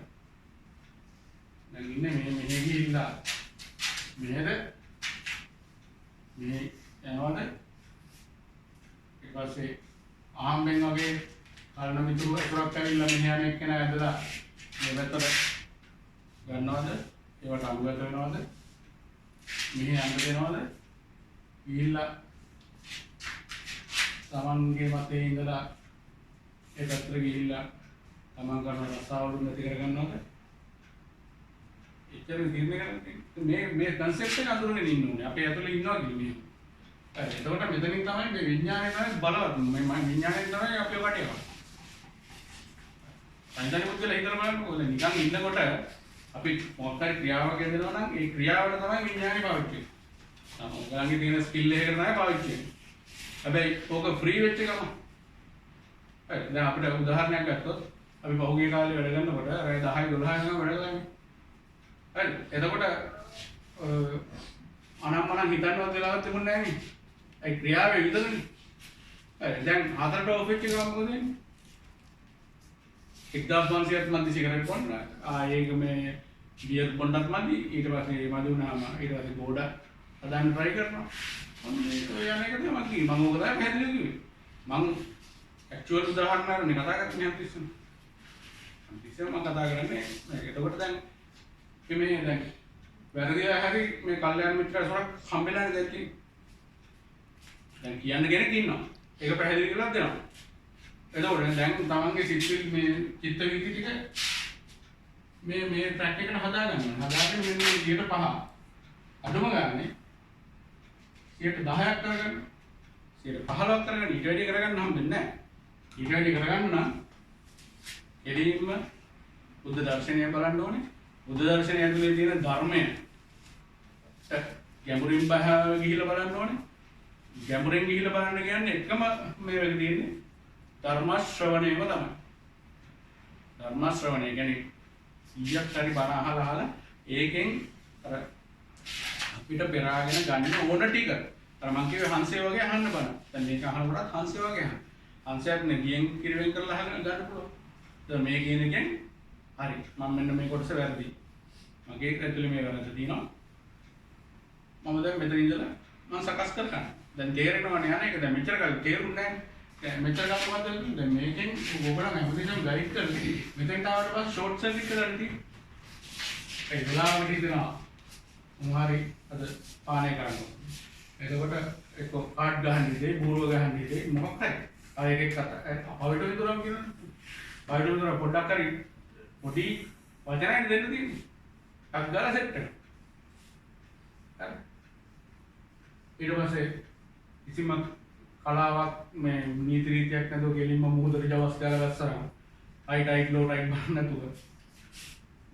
දැන් ඉන්නේ මෙහෙ ගිහිල්ලා මෙහෙද මේ යනවාද ඊට පස්සේ ආම්බෙන් වගේ කලන මිතුරු එකක් ඇවිල්ලා මෙහෙම එක්කෙනා ඇදලා මේ පැත්තට ගන්නවද ඒවට අනුගත වෙනවද මෙහෙ යන්න දෙනවද ගිහිල්ලා තමන්ගේ මතේ ඉඳලා ඒ පැත්තට ගිහිල්ලා තමන් කරන රස්සාවලු නැති කරගන්නවද එච්චර තීරණය මේ concept එක අඳුරගෙන ඉන්න ඕනේ. අපි ඇතුලේ ඉන්නවා කියන්නේ. හරි. එතකොට මෙතනින් තමයි මේ විඥානය තමයි බලවත්. මේ විඥානයෙන් තමයි අපි ඔකට යවන්නේ. සංජානන මුද්දලා හිතලා බලන්නකො. නිකන් ඉන්නකොට අපි මොකක් හරි ක්‍රියාවක් කරනවා නම් ඒ ක්‍රියාවට තමයි විඥානය පාවිච්චි කරන්නේ. ඔයගලන්ගේ තියෙන ස්කිල් එකකට තමයි පාවිච්චි කරන්නේ. හැබැයි ඕක ෆ්‍රී වෙච්ච එකම. හරි. දැන් අපිට උදාහරණයක් ගත්තොත් අපි පහුගිය කාලේ වැඩ කරනකොට රාත්‍රී 10 12 වෙනකම් වැඩ කළා. හරි එතකොට අනම්මනම් හිතන්නවත් වෙලාවක් තිබුණේ නැහැ නේ. ඒ ක්‍රියාවේ විතරනේ. හරි දැන් හතරට ඔෆිස් එක ගමු මොකද වෙන්නේ? 1500ක් මන්දි සිගරට් බොන්න. ඒක මේ බියර් බොන්නත් මන්දි. ඊට පස්සේ මදි වුණාම ඊට පස්සේ බෝඩ හදාන්න try කරනවා. ඔන්න ඒක යන එක තමයි මම කිව්වේ. මම ඕක තමයි හැදෙන්නේ කිව්වේ. මම ඇක්චුවල් උදාහරණයක් කතා කරන්නේ හැමතිස්සෙම. හැමතිස්සෙම මම කතා කරන්නේ මේක. එතකොට දැන් මේ දැන් වැරදිලා හරි මේ කල්යාණ මිත්‍රයෙකුට හම්බෙලා දැක්කේ දැන් කියන්න කෙනෙක් ඉන්නවා. ඒක පැහැදිලි කරලා දෙනවා. එතකොට දැන් තමන්ගේ සිත්විලි මේ චිත්ත වීති ටික මේ ට්‍රැක් එකට හදාගන්න. හදාගෙන මෙන්න මේ 5 අඩුම ගානේ 10ක් කරගන්න. 15ක් කරගන්න. ඊට වැඩි කරගන්න හම්බෙන්නේ නැහැ. ඊට වැඩි කරගන්න නම් එළින්ම බුද්ධ දර්ශනය බලන්න ඕනේ. බුද්ධ දර්ශනය ඇතුලේ තියෙන ධර්මය ගැඹුරින් ගිහිල්ලා බලන්න ඕනේ. ගැඹුරින් ගිහිල්ලා බලන්න කියන්නේ එකම මේ වෙලේ තියෙන්නේ ධර්ම ශ්‍රවණයම තමයි. ධර්ම ශ්‍රවණය කියන්නේ 100ක් හරි බණ අහලා ඒකෙන් අර අපිට පෙරාගෙන ගන්න ඕන ටික. අර මං කිව්වේ හංසය වගේ අහන්න බණ. දැන් මේක අහනකොට හංසය වගේ අහන්න. හංසයක් නේ ගියෙන් කිරිවෙන් කරලා අහන්න ගන්න පුළුවන්. දැන් මේ කියන එකෙන් හරි මම මෙන්න මේ කොටස වැරදි. මගේ ඇතුලේ මේ වැරද්ද තියෙනවා. මම දැන් මෙතන ඉඳලා මම සකස් කර ගන්න. දැන් තේරෙනවනේ යන්නේ ඒක දැන් මෙච්චර කල් තේරුන්නේ නැහැ. දැන් මෙච්චර කල් මොකද වෙන්නේ? දැන් මේකෙන් ඔයගොල්ලෝ හැමදේම ගයිඩ් කරලා මෙතෙන්ට ආවට පස්සේ ෂෝට් සර්කිට් කරලා තියෙන්නේ. ඒ වෙලාවට හිතනවා මොහරි අද පානය කරනවා. එතකොට එක්ක කාඩ් ගහන්න ඉතින් බූරුව ගහන්න ඉතින් මොකක් හරි. අර එකෙක් අපවිත විතරක් කියනවා. අපවිත විතර පොඩ්ඩක් හරි පොඩි වචනයක් දෙන්න තියෙන්නේ. ටක් ගාලා සෙට් එක. හරි. ඊට පස්සේ කිසිම කලාවක් මේ නීති රීතියක් නැතුව ගෙලින්ම මුහුදට ජවස් දාලා ගස්සනවා. හයිට් ලෝ ටයිට් බලන්න නැතුව.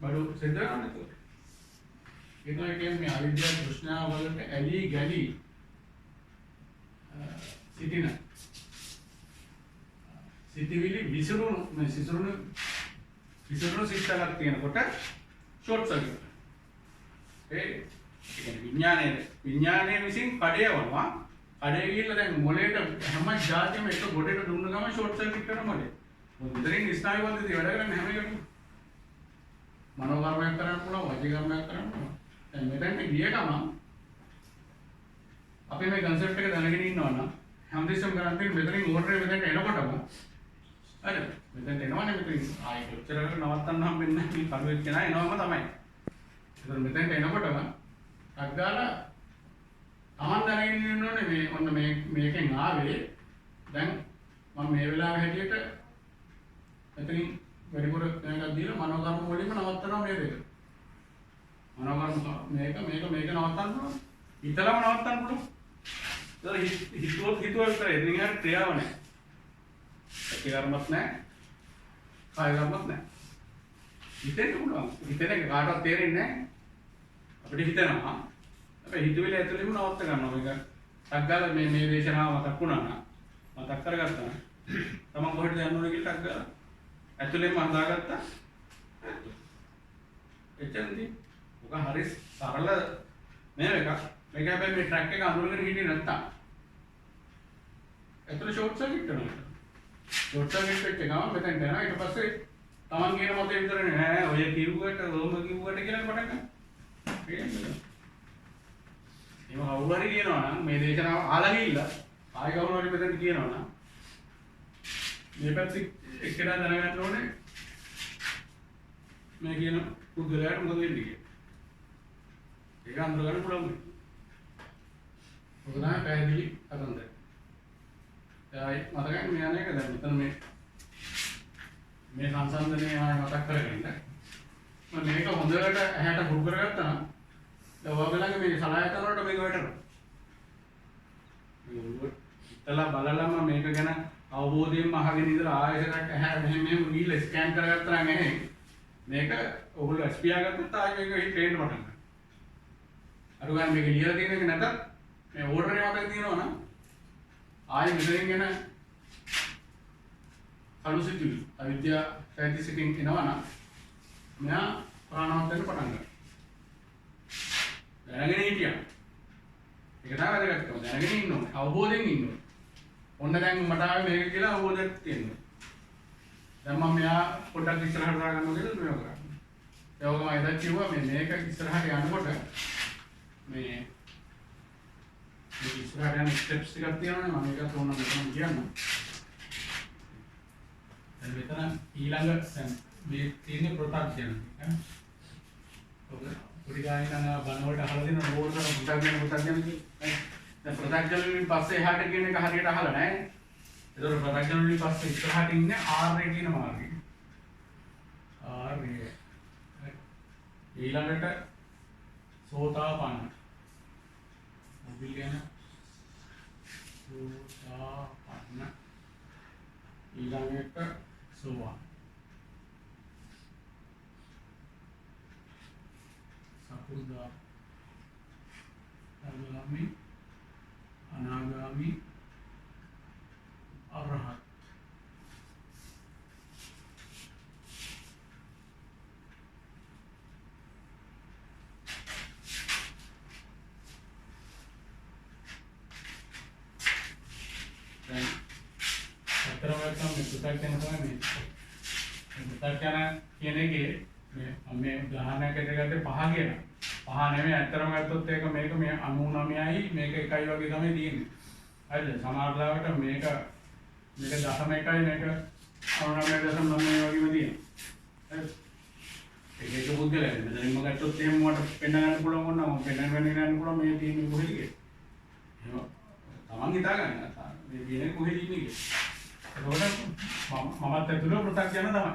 බඩු සෙට් කරන්න නැතුව. ඒක කියන්නේ මේ අවිද්‍යාව තෘෂ්ණාව වලට ඇලී ගැලී සිටින සිටිවිලි විසිරුණු සිත්තලක් තියෙනකොට ෂෝට් සර්කිට්. ඒ කියන්නේ විඥානයේ විසින් කඩයවනවා. කඩේ ගිහිල්ලා දැන් මොලේට හැම જાතියම එක ගොඩේට දුන්න ගමන් ෂෝට් සර්කිට් කරන මොලේ. මුදිරින් ස්නායු පද්ධතිය වැඩ කරන්නේ හැම එකකම. මනෝ කර්මයක් කරන්න පුළුවන්, වාචික කර්මයක් කරන්න පුළුවන්. දැන් මෙතෙන්ට ගිය ගමන් අපි මේ concept එක දැනගෙන ඉන්නවා නම් හැමදෙස්සම කරන් තියෙන මෙතනින් ඕඩර් එක මෙතෙන්ට එනකොටම හරි මෙතෙන්ට එනවනේ මෙතනින් ආයෙ කොච්චර නවත්තන්න හම්බෙන්නේ නැහැ මේ කරුවෙක් කෙනා එනවම තමයි. ඒතර මෙතෙන්ට එනකොටම අග්ගාලා තමන් දැනගෙන ඉන්න ඕනේ මේ ඔන්න මේකෙන් ආවේ දැන් මම මේ වෙලාවේ හැටියට මෙතනින් වැඩිපුර දැනගන්න දීලා මනෝ කර්ම වලින්ම නවත්තනවා මේ දෙක. මනෝ කර්ම මේක නවත්තන්න පුළුවන්. හිතලම නවත්තන්න පුළුවන්. ඒක හිතුවොත් විතරයි. එදින ගන්න ක්‍රියාව නැහැ. ඒ කර්මත් නැහැ. කාය කර්මත් නැහැ. හිතෙන්න පුළුවන්. හිතෙන එක කාටවත් තේරෙන්නේ නැහැ. අපිට හිතනවා. අපි හිතුවේ ඇතුළේම නවත්ත ගන්නවා මේක. ටග්ගාලා මේ දේශනාව මතක් වුණා නම් මතක් කරගත්තා නම් තමන් කොහෙටද යන්න ඕනේ කියලා ටග්ගාලා ඇතුළේම හදාගත්තා. එතෙන්දී ඔක හරි සරල මේ එකක්. මේක හැබැයි මේ ට්‍රැක් එක අඳුරගෙන හිටියේ නැත්තම් ඇතුළේ ෂෝට් සර්කිට් කරනවා. ෂෝට් සර්කිට් වෙච්ච ගමන් මෙතෙන් යනවා. ඊට පස්සේ තමන් කියන මතේ විතරනේ නෑ ඔය කිව්වට ඕම කිව්වට කියලා පටන් ගන්න. ඒක කවුරු හරි කියනවා නම් මේ දේශනාව අහලා ගිහිල්ලා ආයෙ කවුරු හරි මෙතන කියනවා නම් මේ පැත්තේ එක්කෙනා දැනගන්න ඕනේ මේ කියන පුදුලයට මොකද වෙන්නේ කියලා. ඒක අඳුර ගන්න පුළුවන්. ඔක තමයි පැහැදිලි අතන්ද. දැන් මතකයි මේ අනේක දැන් මෙතන මේ සංසන්දනය ආයෙ මතක් කරගන්න. මම මේක හොඳට ඇහැට හුරු කරගත්තා නම් දැන් ඔයගොල්ලන්ගේ මේ සලආයතන වලට මේක වැටෙනවා. ඉතලා බලලම මේක ගැන අවබෝධයෙන්ම අහගෙන ඉඳලා ආයෙසරක් ඇහැ මෙහෙම ගිහිල්ලා ස්කෑන් කරගත්තා නම් ඇහැ මේක ඔයගොල්ලෝ ස්පියා ගත්තොත් ආයෙ මේක හිට පේන්න පටන් ගන්නවා. අර ගන්න මේක ලියලා තියෙන එක නැතත් මේ ඕඩර් එක මතක තියෙනවා නම් ආයෙ මෙතනින් එන කලුසිතුයි අවිද්‍යා සයින්ටිස්ටිකින් එනවා නම් මෙයා ප්‍රාණවත් වෙන්න පටන් ගන්නවා. දැනගෙන හිටියා. ඒක තමයි වැදගත්කම. දැනගෙන ඉන්න ඕනේ. අවබෝධයෙන් ඉන්න ඕනේ. ඔන්න දැන් මට ආවේ මේක කියලා අවබෝධයක් තියෙනවා. දැන් මම මෙයා පොඩ්ඩක් ඉස්සරහට දාගන්නවා කියලා මේක කරා. ඒකම අයදා කිව්වා මේක ඉස්සරහට යනකොට මේ ඉස්සරහට යන ස්ටෙප්ස් ටිකක් තියෙනවානේ මම ඒක තෝරන මෙතන කියන්න. දැන් මෙතන ඊළඟ දැන් මේ තියෙන ප්‍රොටක්ෂන් ඈ. පොඩි ගානක් බන වලට අහලා දෙන නෝඩ් එක පුතක් ගැන කියලා. දැන් ප්‍රත්‍යක්ෂ වලින් පස්සේ එහාට කියන එක හරියට අහලා නැහැ. ඒතකොට ප්‍රත්‍යක්ෂ වලින් පස්සේ ඉස්සරහට ඉන්නේ ආර්ය කියන මාර්ගය. ආර්ය. ඊළඟට සෝතාපන්න. මොබිල් කියන සෝතාපන්න. ඊළඟට සෝවාන්. සකුදා අනාගාමි අනාගාමි අරහත්. දැන් අතරම තමයි පුතක් යන තමයි මේ පුතක් යන කියන එකේ මේ උදාහරණයක් ඇදගත්තේ 5 කියන. 5 නෙමෙයි අතරම ගත්තොත් ඒක මේක මේ 99යි මේක 1යි වගේ තමයි තියෙන්නේ. හරිද? සමහර ලාවට මේක 0.1යි මේක 99.9 වගේම තියෙනවා. හරිද? ඒක බුද්ධලයි. මෙතනින්ම ගත්තොත් එහෙම මට පෙන්න ගන්න පුළුවන් වුණා මම පෙන්න ගන්න පුළුවන් මේ තියෙන්නේ කොහෙද කියලා. එහෙම තමන් හිතා ගන්න. මේ කියන්නේ කොහෙද ඉන්නේ කියලා. ඒකෝට මමත් ඇතුළේ පෘථග්ජන තමයි.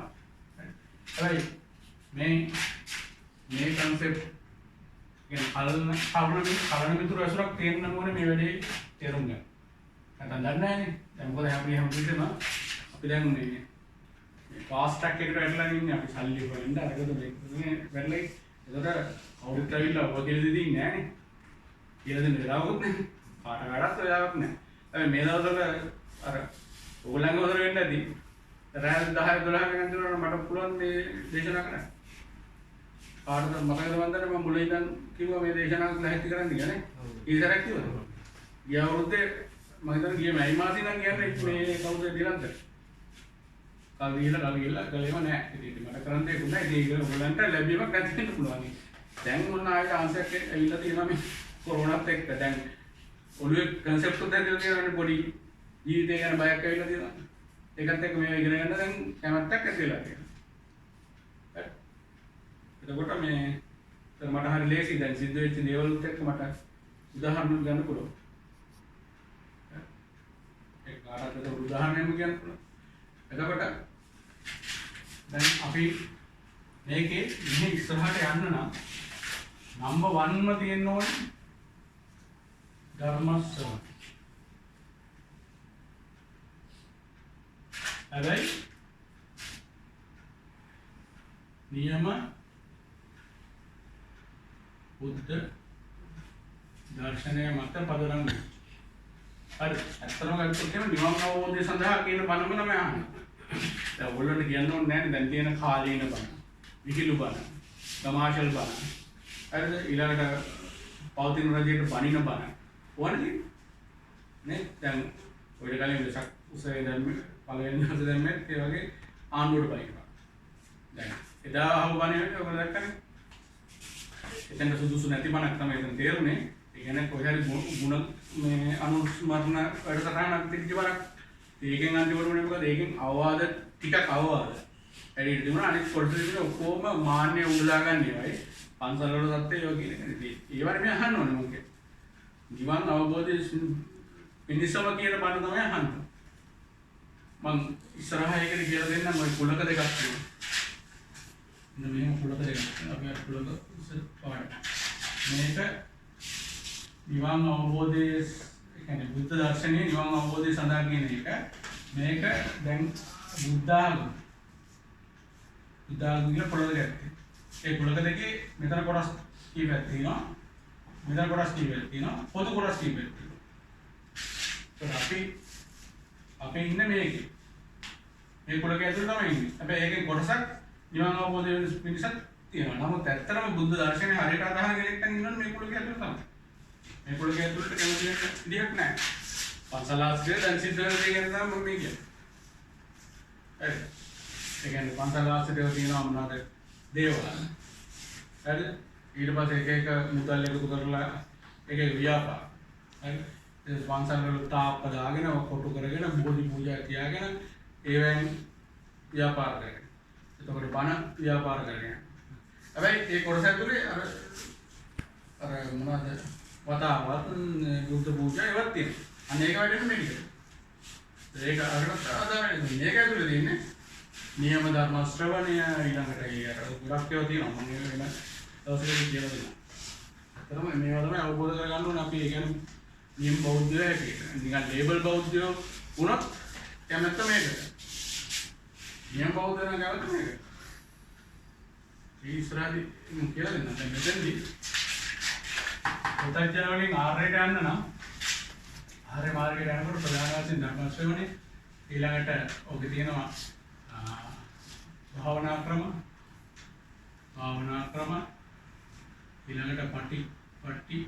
හරි. මේ concept කියන්නේ කලන මිතුරු ඇසුරක් තේරෙන්න ඕනේ මේ වැඩේ තේරුම් ගන්න. නැත්නම් දන්නේ නැහැනේ. දැන් මොකද අපි හැමෝටම අපි දැන් මේ fast track එකට වැටලා ඉන්නේ අපි සල්ලි හොයන්න අරගෙන මේ වැටලා ඒකට කවුරුත් ඇවිල්ලා ඔය කියලා දෙන්නේ නැහැනේ. කියලා දෙන්න වෙලාවකුත් නැහැ. කාට වෙලාවක් නැහැ. හැබැයි මේ දවස්වල අර ඕගොල්ලන්ගේ උදර වෙන්න ඇති. රාත්‍රී 10 12 වෙනකන් මට පුළුවන් මේ දේශනා කරන්න. කාටද මතකද වන්දනේ මම මුලින් ඉඳන් කිව්වා මේ දේශනාවක් ලැහැත්ති කරන්න කියලා නේ. ඊසරක් කිව්වද? ගිය අවුරුද්දේ මම හිතන්නේ ගිය මැයි මාසේ නම් කියන්නේ මේ කවුද දිලන්ත. කල් ගිහලා ගලේම නැහැ. ඉතින් මට කරන්න දෙයක් නැහැ. ඒක ඔයගොල්ලන්ට ලැබීමක් නැති වෙන්න පුළුවන්. දැන් මොන ආයෙත් ආන්සර් එක ඇවිල්ලා තියෙනවා මේ කොරෝනාත් එක්ක. දැන් ඔළුවේ concept එක දැක්කලා තියෙනවානේ පොඩි ජීවිතය ගැන බයක් ඇවිල්ලා තියෙනවා. ඒකත් එක්ක මේ ඉගෙන ගන්න දැන් කැමැත්තක් ඇති වෙලා තියෙනවා. හරි. එතකොට මේ මට හරි ලේසි දැන් සිද්ධ වෙච්ච දේවල් එක්ක මට උදාහරණ ගන්න පුළුවන්. ඒක කාටද උදාහරණයක් කියන්න පුළුවන්. එතකොට දැන් අපි මේකේ මෙහි ඉස්සරහට යන්න නම් නම්බර් 1ම තියෙන්න ඕනේ ධර්ම ශ්‍රවණ. හැබැයි නියම බුද්ධ දර්ශනය මත පදනම් වෙයි. හරි. ඇත්තම ගත්තොත් එහෙම නිවන් අවබෝධය සඳහා කියන බණම තමයි අහන්නේ. දැන් ඔයගොල්ලන්ට කියන්න ඕනේ නැහැ දැන් තියෙන කාලීන බණ. විහිළු බණ. තමාෂල් බණ. හරිද? ඊළඟට පවතින රජයට බණින බණ. ඕනනේ. නේ? දැන් ඔය කලින් විසක් උසේ දැන් පළවෙනි දවසේ දැම්මේ ඒ වගේ ආණ්ඩුවට බයිනවා. දැන් එදා අහව බණේ ඔයගොල්ලෝ දැක්කනේ. එතන සුදුසු නැති බණක් තමයි එතන තේරුනේ. ඒ කියන්නේ කොහේ හරි ගුණ මේ අනුස්මරණ වැඩසටහනක් තිබිච්ච බණක්. ඒකෙන් අන්තිමට මොනේ මොකද ඒකෙන් අවවාද ටිකක් අවවාද. ඇයි තිබුණා අනිත් කොටස තිබුණා ඔක්කොම මාන්නේ උඩලා ගන්න ඒවායි. පන්සල් වල සත්‍ය යෝ කියන එක. ඒ වගේ මේ අහන්න ඕනේ මොකද. නිවන් අවබෝධයේ පිණිසම කියන බණ තමයි අහන්නේ. මම ඉස්සරහා එකට කියලා දෙන්නම් ඔය කුලක දෙකක් තියෙනවා. ඉතින් මේ කුලක දෙකක් අපි අර කුලක ඉස්සර පාඩ. මේක නිවන් අවබෝධයේ කියන්නේ බුද්ධ දර්ශනයේ නිවන් අවබෝධය සඳහා කියන එක. මේක දැන් බුද්ධාගම කියන කුලක දෙකක්. ඒ කුලක දෙකේ මෙතන කොටස් කීපයක් තියෙනවා. මෙතන කොටස් කීපයක් තියෙනවා. පොදු කොටස් කීපයක් තියෙනවා. අපි ඉන්නේ මේකේ. මේ කුලකයේ ඇතුළේ තමයි ඉන්නේ. හැබැයි ඒකෙන් කොටසක් නිවන් අවබෝධ වෙන පිණිසක් තියෙනවා. නමුත් ඇත්තටම බුද්ධ දර්ශනය හරියට අදහන කෙනෙක් නම් ඉන්නවනේ මේ කුලකයේ ඇතුළේ තමයි. මේ කුලකයේ ඇතුළේ කැමති විදියක් නැහැ. පන්සලාස්ත්‍රය දැන් සිද්ධ වෙන දේ ගැන තමයි මම මේ කියන්නේ. හරි. ඒ කියන්නේ පන්සලාස්ත්‍රය තියෙනවා මොනවාද? දේවල්. හරිද? ඊට පස්සේ එක එක මුදල් එකතු කරලා එක එක ව්‍යාපාර. හරි. ඒ පන්සල් වල තාප්ප දාගෙන කොටු කරගෙන බෝධි පූජා තියාගෙන ඒවෙන් ව්‍යාපාර කරගෙන. එතකොට බණ ව්‍යාපාර කරගෙන. හැබැයි ඒ කොටස ඇතුලේ අර මොනවද වතාවත් බුද්ධ පූජා ඒවත් තියෙනවා. අනේක වැඩේට මේක. ඒක අරකට ආදාරයි මේක ඇතුලේ තියෙන්නේ නියම ධර්ම ශ්‍රවණය ඊළඟට ඒ ගොඩක් ඒවා තියෙනවා. මම ඒක වෙන දවසකදී කියලා දෙන්නම්. අතරම මේවා තමයි අවබෝධ කරගන්න ඕනේ අපි. ඒ කියන්නේ නියම බෞද්ධය හැටියට. නිකන් ලේබල් බෞද්ධයෝ වුණත් කැමැත්ත මේකට. නියම බෞද්ධ නම් කැමැත්ත මේකට. ඒ ඉස්සරහදී මම කියලා දෙන්නම්. දැන් මෙතනදී පුතග්ජන වලින් ආර්යයට යන්න නම් ආර්ය මාර්ගයට යනකොට ප්‍රධාන වශයෙන් ධර්ම ශ්‍රවණය ඊළඟට ඔගේ තියෙනවා භාවනා ක්‍රම ඊළඟට පටි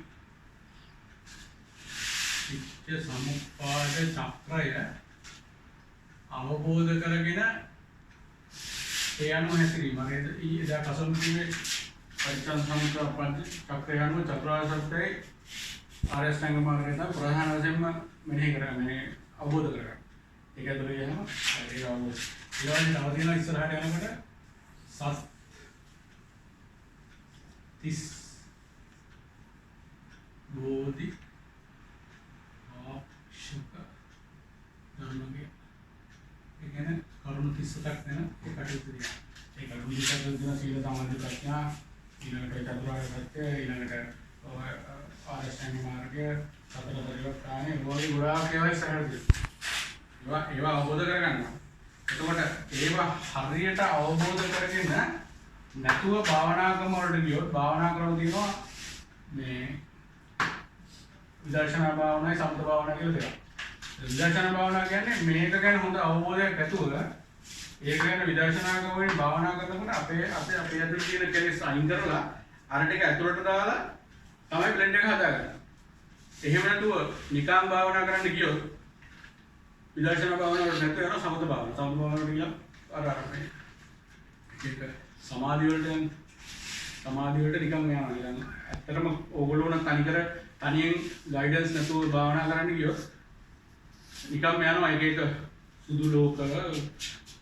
චිත්ත සමුප්පාද චක්‍රය අවබෝධ කරගෙන ඒ අනුව හැසිරීම. හරිද? එදා කසම්පියේ පරිචන් සමුප්පාද චක්‍රය අනුව චතුරාර්ය සත්‍යයි ආර්ය අෂ්ටාංග මාර්ගය තමයි ප්‍රධාන වශයෙන්ම මෙනෙහි කරන්නේ අවබෝධ කරගන්න. ඒක ඇතුළේ යනවා ඒක අවබෝධ. ඊළඟට තව තියෙනවා ඉස්සරහට යනකොට තිස් බෝධි ආක්ෂක ධර්මගේ ඒ කියන්නේ කරුණු 37ක් වෙන ඒ කටයුතු දිහා. ඒ කරුණු 37 දින සීල සමාධි ප්‍රඥා ඊළඟට චතුරාර්ය සත්‍ය ඊළඟට ආර්ය අෂ්ටාංග මාර්ගය සතර පරිවර්තන වගේ ගොඩාක් ඒවා ඉස්සරහට ඒවා අවබෝධ කරගන්නවා. එතකොට ඒවා හරියට අවබෝධ කරගෙන නැතුව භාවනා ක්‍රම වලට ගියොත් භාවනා ක්‍රම තියෙනවා මේ විදර්ශනා භාවනායි සමත භාවනායි කියලා දෙකක්. විදර්ශනා භාවනාව කියන්නේ මේක ගැන හොඳ අවබෝධයක් ඇතුව ඒක ගැන විදර්ශනා ක්‍රමයෙන් භාවනා කරනකොට අපේ ඇතුළේ තියෙන කෙලෙස් අයින් කරලා අර ටික ඇතුළට දාලා තමයි බ්ලෙන්ඩ් එක හදාගන්නේ. එහෙම නැතුව නිකම් භාවනා කරන්න ගියොත් විදර්ශනා භාවනාවට නැත්නම් යනවා සමත භාවනාව. සමත භාවනාවට ගියා අර ඒක සමාධිය වලට නිකන් යනවා. يعني ඇත්තටම ඕගොල්ලෝ නම් තනියෙන් ගයිඩන්ස් නැතුව භාවනා කරන්න ගියොත් නිකම් යනවා එක සුදු ලෝක,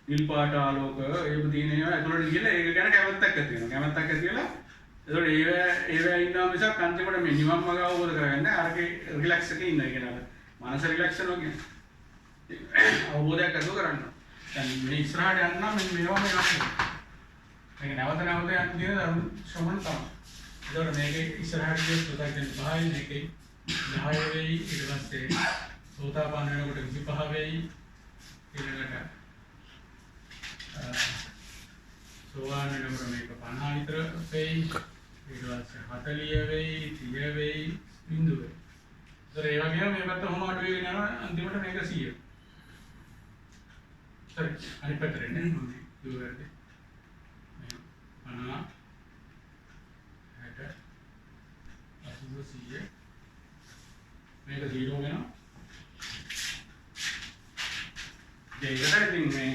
නිල් පාට ආලෝක ඒව තියෙන ඒවා ඇතුළට ගිහලා ඒක ගැන කැමැත්තක් ඇති වෙනවා. කැමැත්තක් ඇති වෙලා ඒතකොට ඒව ඉන්නවා මිසක් අන්තිමට මේ නිවන් මාර්ග අවබෝධ කරගන්න අරගේ රිලැක්ස් එකේ ඉන්නයි කියනවා. මනස රිලැක්ස් වෙනවා කියන්නේ අවබෝධයක් ඇතිව කරන්න. දැන් මේ ඉස්සරහට යන්න නම් මේවා මේ ගන්න. මේක නැවත යන්න තියෙන ධර්ම ශ්‍රවණ තමයි. ඒතකොට මේක ඉස්සරහට ගියොත් පුතග්ජන 5යි මේකේ 10 වෙයි ඊට පස්සේ සෝතාපන්න වෙනකොට 25 වෙයි ඊළඟට සෝවාන් වෙනකොට මේක 50 විතර වෙයි ඊට පස්සේ 40 වෙයි 30 වෙයි බිඳුව වෙයි. ඒතර ඒ වගේම මේ පැත්ත කොහොම අඩු වෙගෙන යනවා අන්තිමට මේක 100. හරි අනිත් පැත්තට එන්නේ දුරට 50 60 80 මේක 0 වෙනවා. ඒකට ඉතින් මේ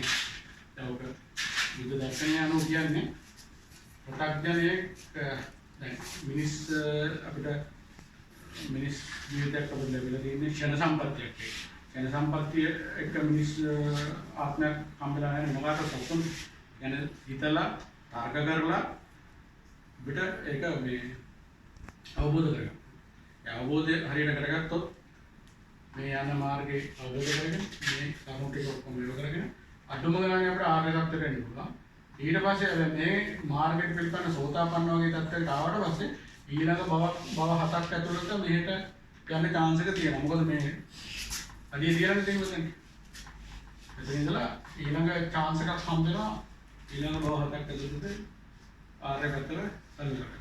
තවක බුද්ධ දර්ශනය අනුව කියන්නේ පුතග්ජනයෙක් දැන් මිනිස් අපිට මිනිස් ජීවිතයක් අපිට ලැබිලා තියෙන ක්ෂණ සම්පත්තියක්. ක්ෂණ සම්පත්තිය එක මිනිස් ආත්මයක් හම්බෙලා නැහැ මොකක්ද සතුන් يعني හිතලා තර්ක කරලා අපිට ඒක මේ අවබෝධ කරගන්න. ඒ අවබෝධය හරියට කරගත්තොත් මේ යන මාර්ගේ අවබෝධ කරගෙන මේ කරුණු ටික ඔක්කොම ඉවර කරගෙන අඩුම ගානේ අපිට ආර්ය සත්‍යයට එන්න පුළුවන්. ඊට පස්සේ මේ මාර්ගෙට පිළිපන්න සෝතාපන්න වගේ තත්ත්වයකට ආවට පස්සේ ඊළඟ භව 7ක් ඇතුළත මෙහෙට යන්න chance එක තියෙනවා. මොකද මේ අඩිය තියන්න තියෙන්නේ. එතන ඉඳලා ඊළඟ chance එකක් හම්බ වෙනවා. ඊළඟ භව 7ක් ඇතුළත ආර්ය පැත්තට අල්ලගන්න.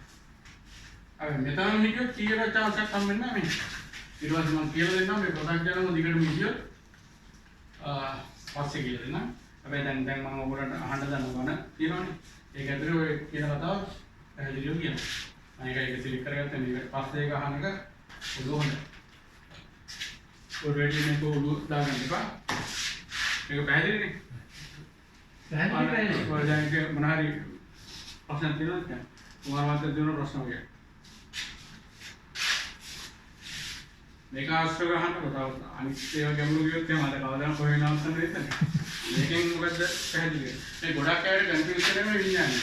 අර මෙතන හිටියොත් කීයට chance එකක් හම්බ වෙන්නේ නැහැ මේ. ඊට පස්සේ මම කියලා දෙන්නම් මේ ප්‍රොඩක්ට් දිගටම හිටියොත් පස්සේ කියලා දෙන්නම්. හැබැයි දැන් මම ඔයගොල්ලන්ට අහන්න දන්නවනේ තියෙනවනේ. ඒක ඇතුලේ ඔය කියන කතාව පැහැදිලිව කියනවා. මම ඒක සිලෙක්ට් කරගත්තා මේක පස්සේ ඒක අහන එක ඔළුව හොඳයි. ඔය රෙඩි මේක ඔළුව දාගන්න එපා. මේක පැහැදිලිනේ. පැහැදිලි. ඔය දැන් ඒක මොන හරි ප්‍රශ්න තියෙනවද දැන්? මොනවද තියෙන ප්‍රශ්න වගේ? මේක ආශ්‍රය ගන්න කොටව අනිත් ඒවා ගැඹුරු ගියොත් එහෙම අද කවදාම කොහෙ නවත්තන්න වෙන්නේ නැහැ. මේකෙන් මොකද පැහැදිලි. මේ ගොඩක් අයට කන්ෆියුස් කරන විඥානය.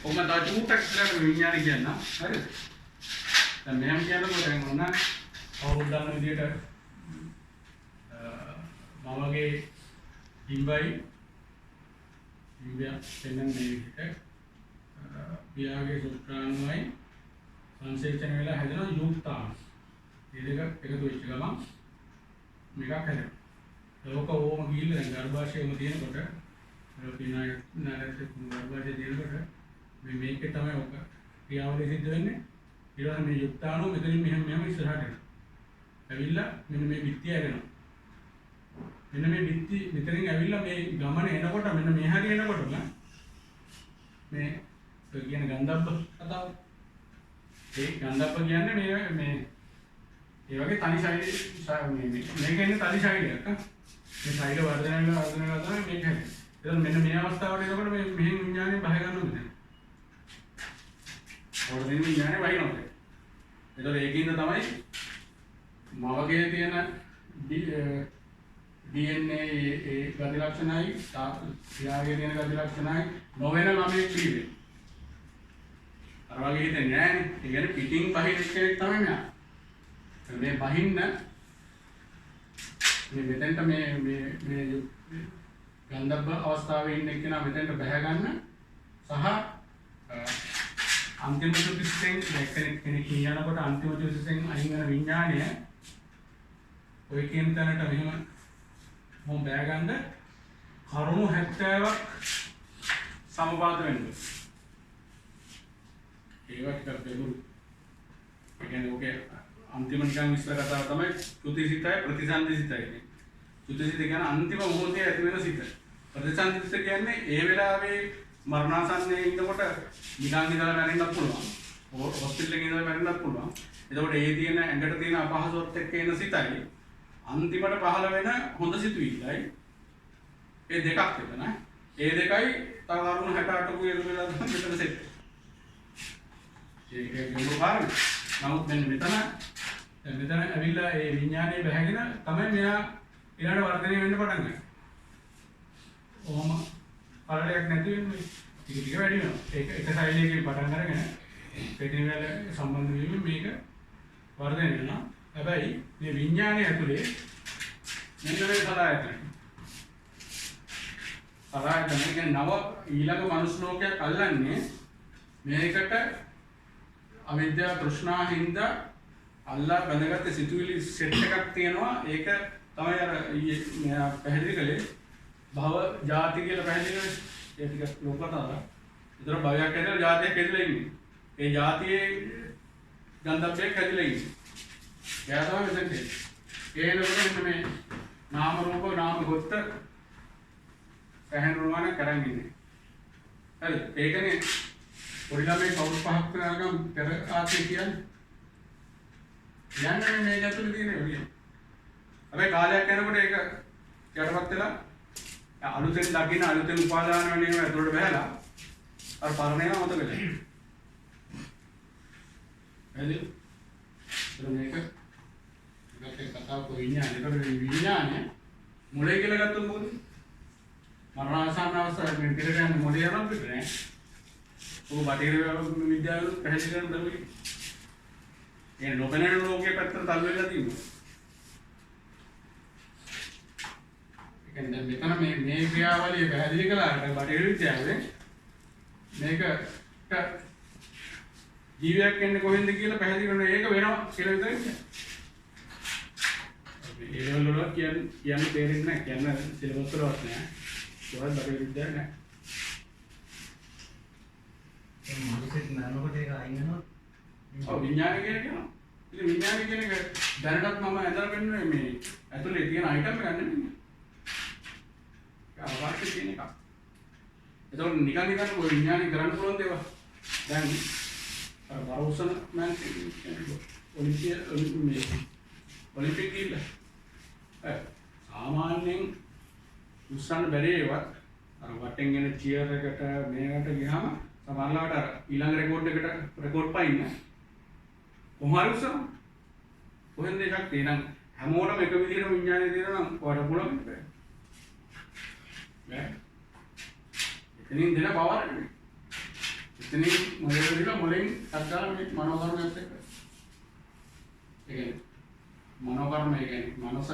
කොහොමද අද උටක් කියලා විඥානය කියනවා. හරිද? දැන් මෙහෙම කියනකොට දැන් මොන කවුරුත් දන්න විදිහට මමගේ ඉම්බයි පෙන්වන්නේ මේ විදිහට පියාගේ සුත්‍රාණුවයි සංසේචන වෙලා හැදෙන යුක්තාංශ. මේ දෙක එකතු වෙච්ච ගමන් මේකක් හැදෙනවා. ඒක ඕම ගිහිල්ලා දැන් ගර්භාෂයේම තියෙනකොට පිනාය නාරසේ ගර්භාෂයේ තියෙනකොට මේකේ තමයි ඔක ක්‍රියාවලිය සිද්ධ වෙන්නේ. ඊට පස්සේ මේ යුක්තාණුව මෙතනින් මෙහෙම ඉස්සරහට එනවා. ඇවිල්ලා මෙන්න මේ බිත්තිය ඇරෙනවා. මෙන්න මේ බිත්ති මෙතනින් ඇවිල්ලා මේ ගමන එනකොට මෙන්න මේ හැටි එනකොටම මේ කියන ගන්ධබ්බ කතාව. ඒ ගන්ධබ්බ කියන්නේ මේ ඒ වගේ තනි ශෛලී මේක ඉන්නේ තනි ශෛලියක්. මේ ශෛල වර්ධනය වෙනවා තමයි මේක හැදෙන්නේ. ඒක මෙන්න මේ අවස්ථාවට එනකොට මේ මෙහෙන් විඥානේ බහ ගන්නවා මෙතන. වර්ධනය විඥානේ වහිනවා. ඒතකොට ඒකින්ද තමයි මවගේ තියෙන DNA ඒ ගති ලක්ෂණයි යාගේ තියෙන ගති ලක්ෂණයි නොවන ළමයෙක් පිළිවෙල. අර වගේ හිතන්නේ නෑනේ. ඒ කියන්නේ පිටින් බහින කෙනෙක් තමයි මෙයා. මේ බහින්න මේ මෙතෙන්ට මේ ගන්ධබ්බ අවස්ථාවේ ඉන්න කෙනා මෙතෙන්ට බැහැ ගන්න සහ අන්තිම චුතිස්තෙන් කෙනෙක් කියනකොට අන්තිම චුතිස්තෙන් අයින් වෙන විඥාණය ඔය කියන තැනට මෙහෙම මොම් බෑ ගන්න කරුණු 70ක් සමපාත වෙනවා. ඒවට කරපෙලු ඒ කියන්නේ ඔකේ अंतिम निकाय विस्तार कथा තමයි චුතිසිතයි ප්‍රතිසන්දිසිතයි. චුතිසිත කියන්නේ අන්තිම මොහොතේ ඇති වෙන සිත. ප්‍රතිසන්දිසිත කියන්නේ ඒ වෙලාවේ මරණාසන්නයේ ඉන්නකොට නිදාන් ඉඳලා මැරෙන්නත් පුළුවන්. හොස්පිටල් එකේ ඉඳලා මැරෙන්නත් පුළුවන්. එතකොට ඒ තියෙන ඇඟට තියෙන අපහසුතාවත් එක්ක එන සිතයි අන්තිමට පහළ වෙන හොඳ සිතුවිල්ලයි ඒ දෙකක් එතන. ඒ දෙකයි තව කරුණු 68ක එකතු වෙලා මෙතන සෙට්. ඒක ගැඹුරු කාරණා. නමුත් මෙතන ඇවිල්ලා ඒ විඥානයේ බැහැගෙන තමයි මෙයා ඊළඟ වර්ධනය වෙන්න පටන් ගන්නේ. ඔහොම පළලයක් නැති වෙන්නේ. ටික ටික වැඩි වෙනවා. ඒක එක ශෛලියකින් පටන් අරගෙන පෙටි වල සම්බන්ධ වීම මේක වර්ධනය වෙනවා. හැබැයි මේ විඥානය ඇතුලේ මෙන්න මේ සලආයතන. සලආයතන කියන්නේ නව ඊළඟ මනුස්ස ලෝකයක් අල්ලන්නේ මේකට අවිද්‍යාව තෘෂ්ණා හින්දා අල්ලා බඳගත්ත සිතුවිලි සෙට් එකක් තියෙනවා. ඒක තමයි අර මෙයා පැහැදිලි කළේ භව ජාති කියලා පැහැදිලි කළේ. ඒ ටික ලෝකතාවල. ඒතර භවයක් ඇදලා ජාතියක් ඇදලා ඉන්නේ. ඒ ජාතියේ ගන්ධබ්බයක් ඇදලා ඉන්නේ. එයා තමයි මෙතන තියෙන්නේ. ඒනකොට මේ නාම රූප නාම ගොත්ත පැහැදිලිවම කරන් ඉන්නේ. හරි. ඒකනේ පොඩි ළමයි කවුරු පහක් කරගම් පෙර ආත්මය කියන්නේ. යන්නේ මේ ඇතුළේ තියෙන ඔය. හැබැයි කාලයක් යනකොට ඒක යටපත් වෙලා අලුතෙන් දකින්න අලුතෙන් උපාදාන වෙන ඒවා ඇතුළට බහැලා අර පරණ ඒවා මතක වෙලා. හරිද? මේක කතාව විඥානය. ඒකට විඥානය මුලේ කියලා ගත්තොත් මොකද? මරණාසන්න අවස්ථාවේ මේ පිටට යන මොලේ යනවා පිට නෑ. ඔබ බටහිර විද්‍යාවල පැහැදිලි කරන දරුවෙක්. ඒ නොපෙනෙන ලෝකයේ පැත්තට තල් වෙලා තියෙනවා. ඒ කියන්නේ මෙතන මේ ක්‍රියාවලිය පැහැදිලි කළාට බටහිර විද්‍යාවේ මේක ජීවියක් එන්නේ කොහෙන්ද කියලා පැහැදිලි කරන ඒක වෙනවා කියලා විතරයි. ඒ වල කියන්නේ තේරෙන්නේ නැහැ. කියන්නේ සිලබස් වලවත් නැහැ. ඒවත් බටහිර විද්‍යාවේ නැහැ. මනසෙත් නරනකොට ඒක අයින් වෙනවා. ඔව් විඥානය කියන එක නවා. ඉතින් විඥානය කියන එක දැනටත් මම ඇදලා පෙන්නන්නේ මේ ඇතුලේ තියෙන අයිටම් එක ගන්න නෙමෙයි. ඒක අවශ්‍ය කියන එක. ඒතකොට නිකන් ඔය විඥානය කරන්න පුළුවන් දේවල්. දැන් අර බරෝසන මෑන් ඔලිම්පික් ගිහිල්ලා සාමාන්‍යයෙන් උස්සන්න බැරි ඒවත් අර වටෙන් එන චියර් එකට මේකට ගියාම සමහරවිට අර ඊළඟ රෙකෝඩ් එකට රෙකෝඩ් පයින්න කොහොමද උස්සන කොහෙන්ද එකක් තියෙනම් හැමෝටම එක විදිහට විඥානය තියෙනවා නම් ඔයාලට පුළුවන් බෑ එතනින් දෙන පවර් එතනින් මොලේ විදිහට මොලෙන් අත්දාලා මේ මනෝධර්මයත් එක්ක ඒ කියන්නේ මනෝකර්ම ඒ කියන්නේ මනස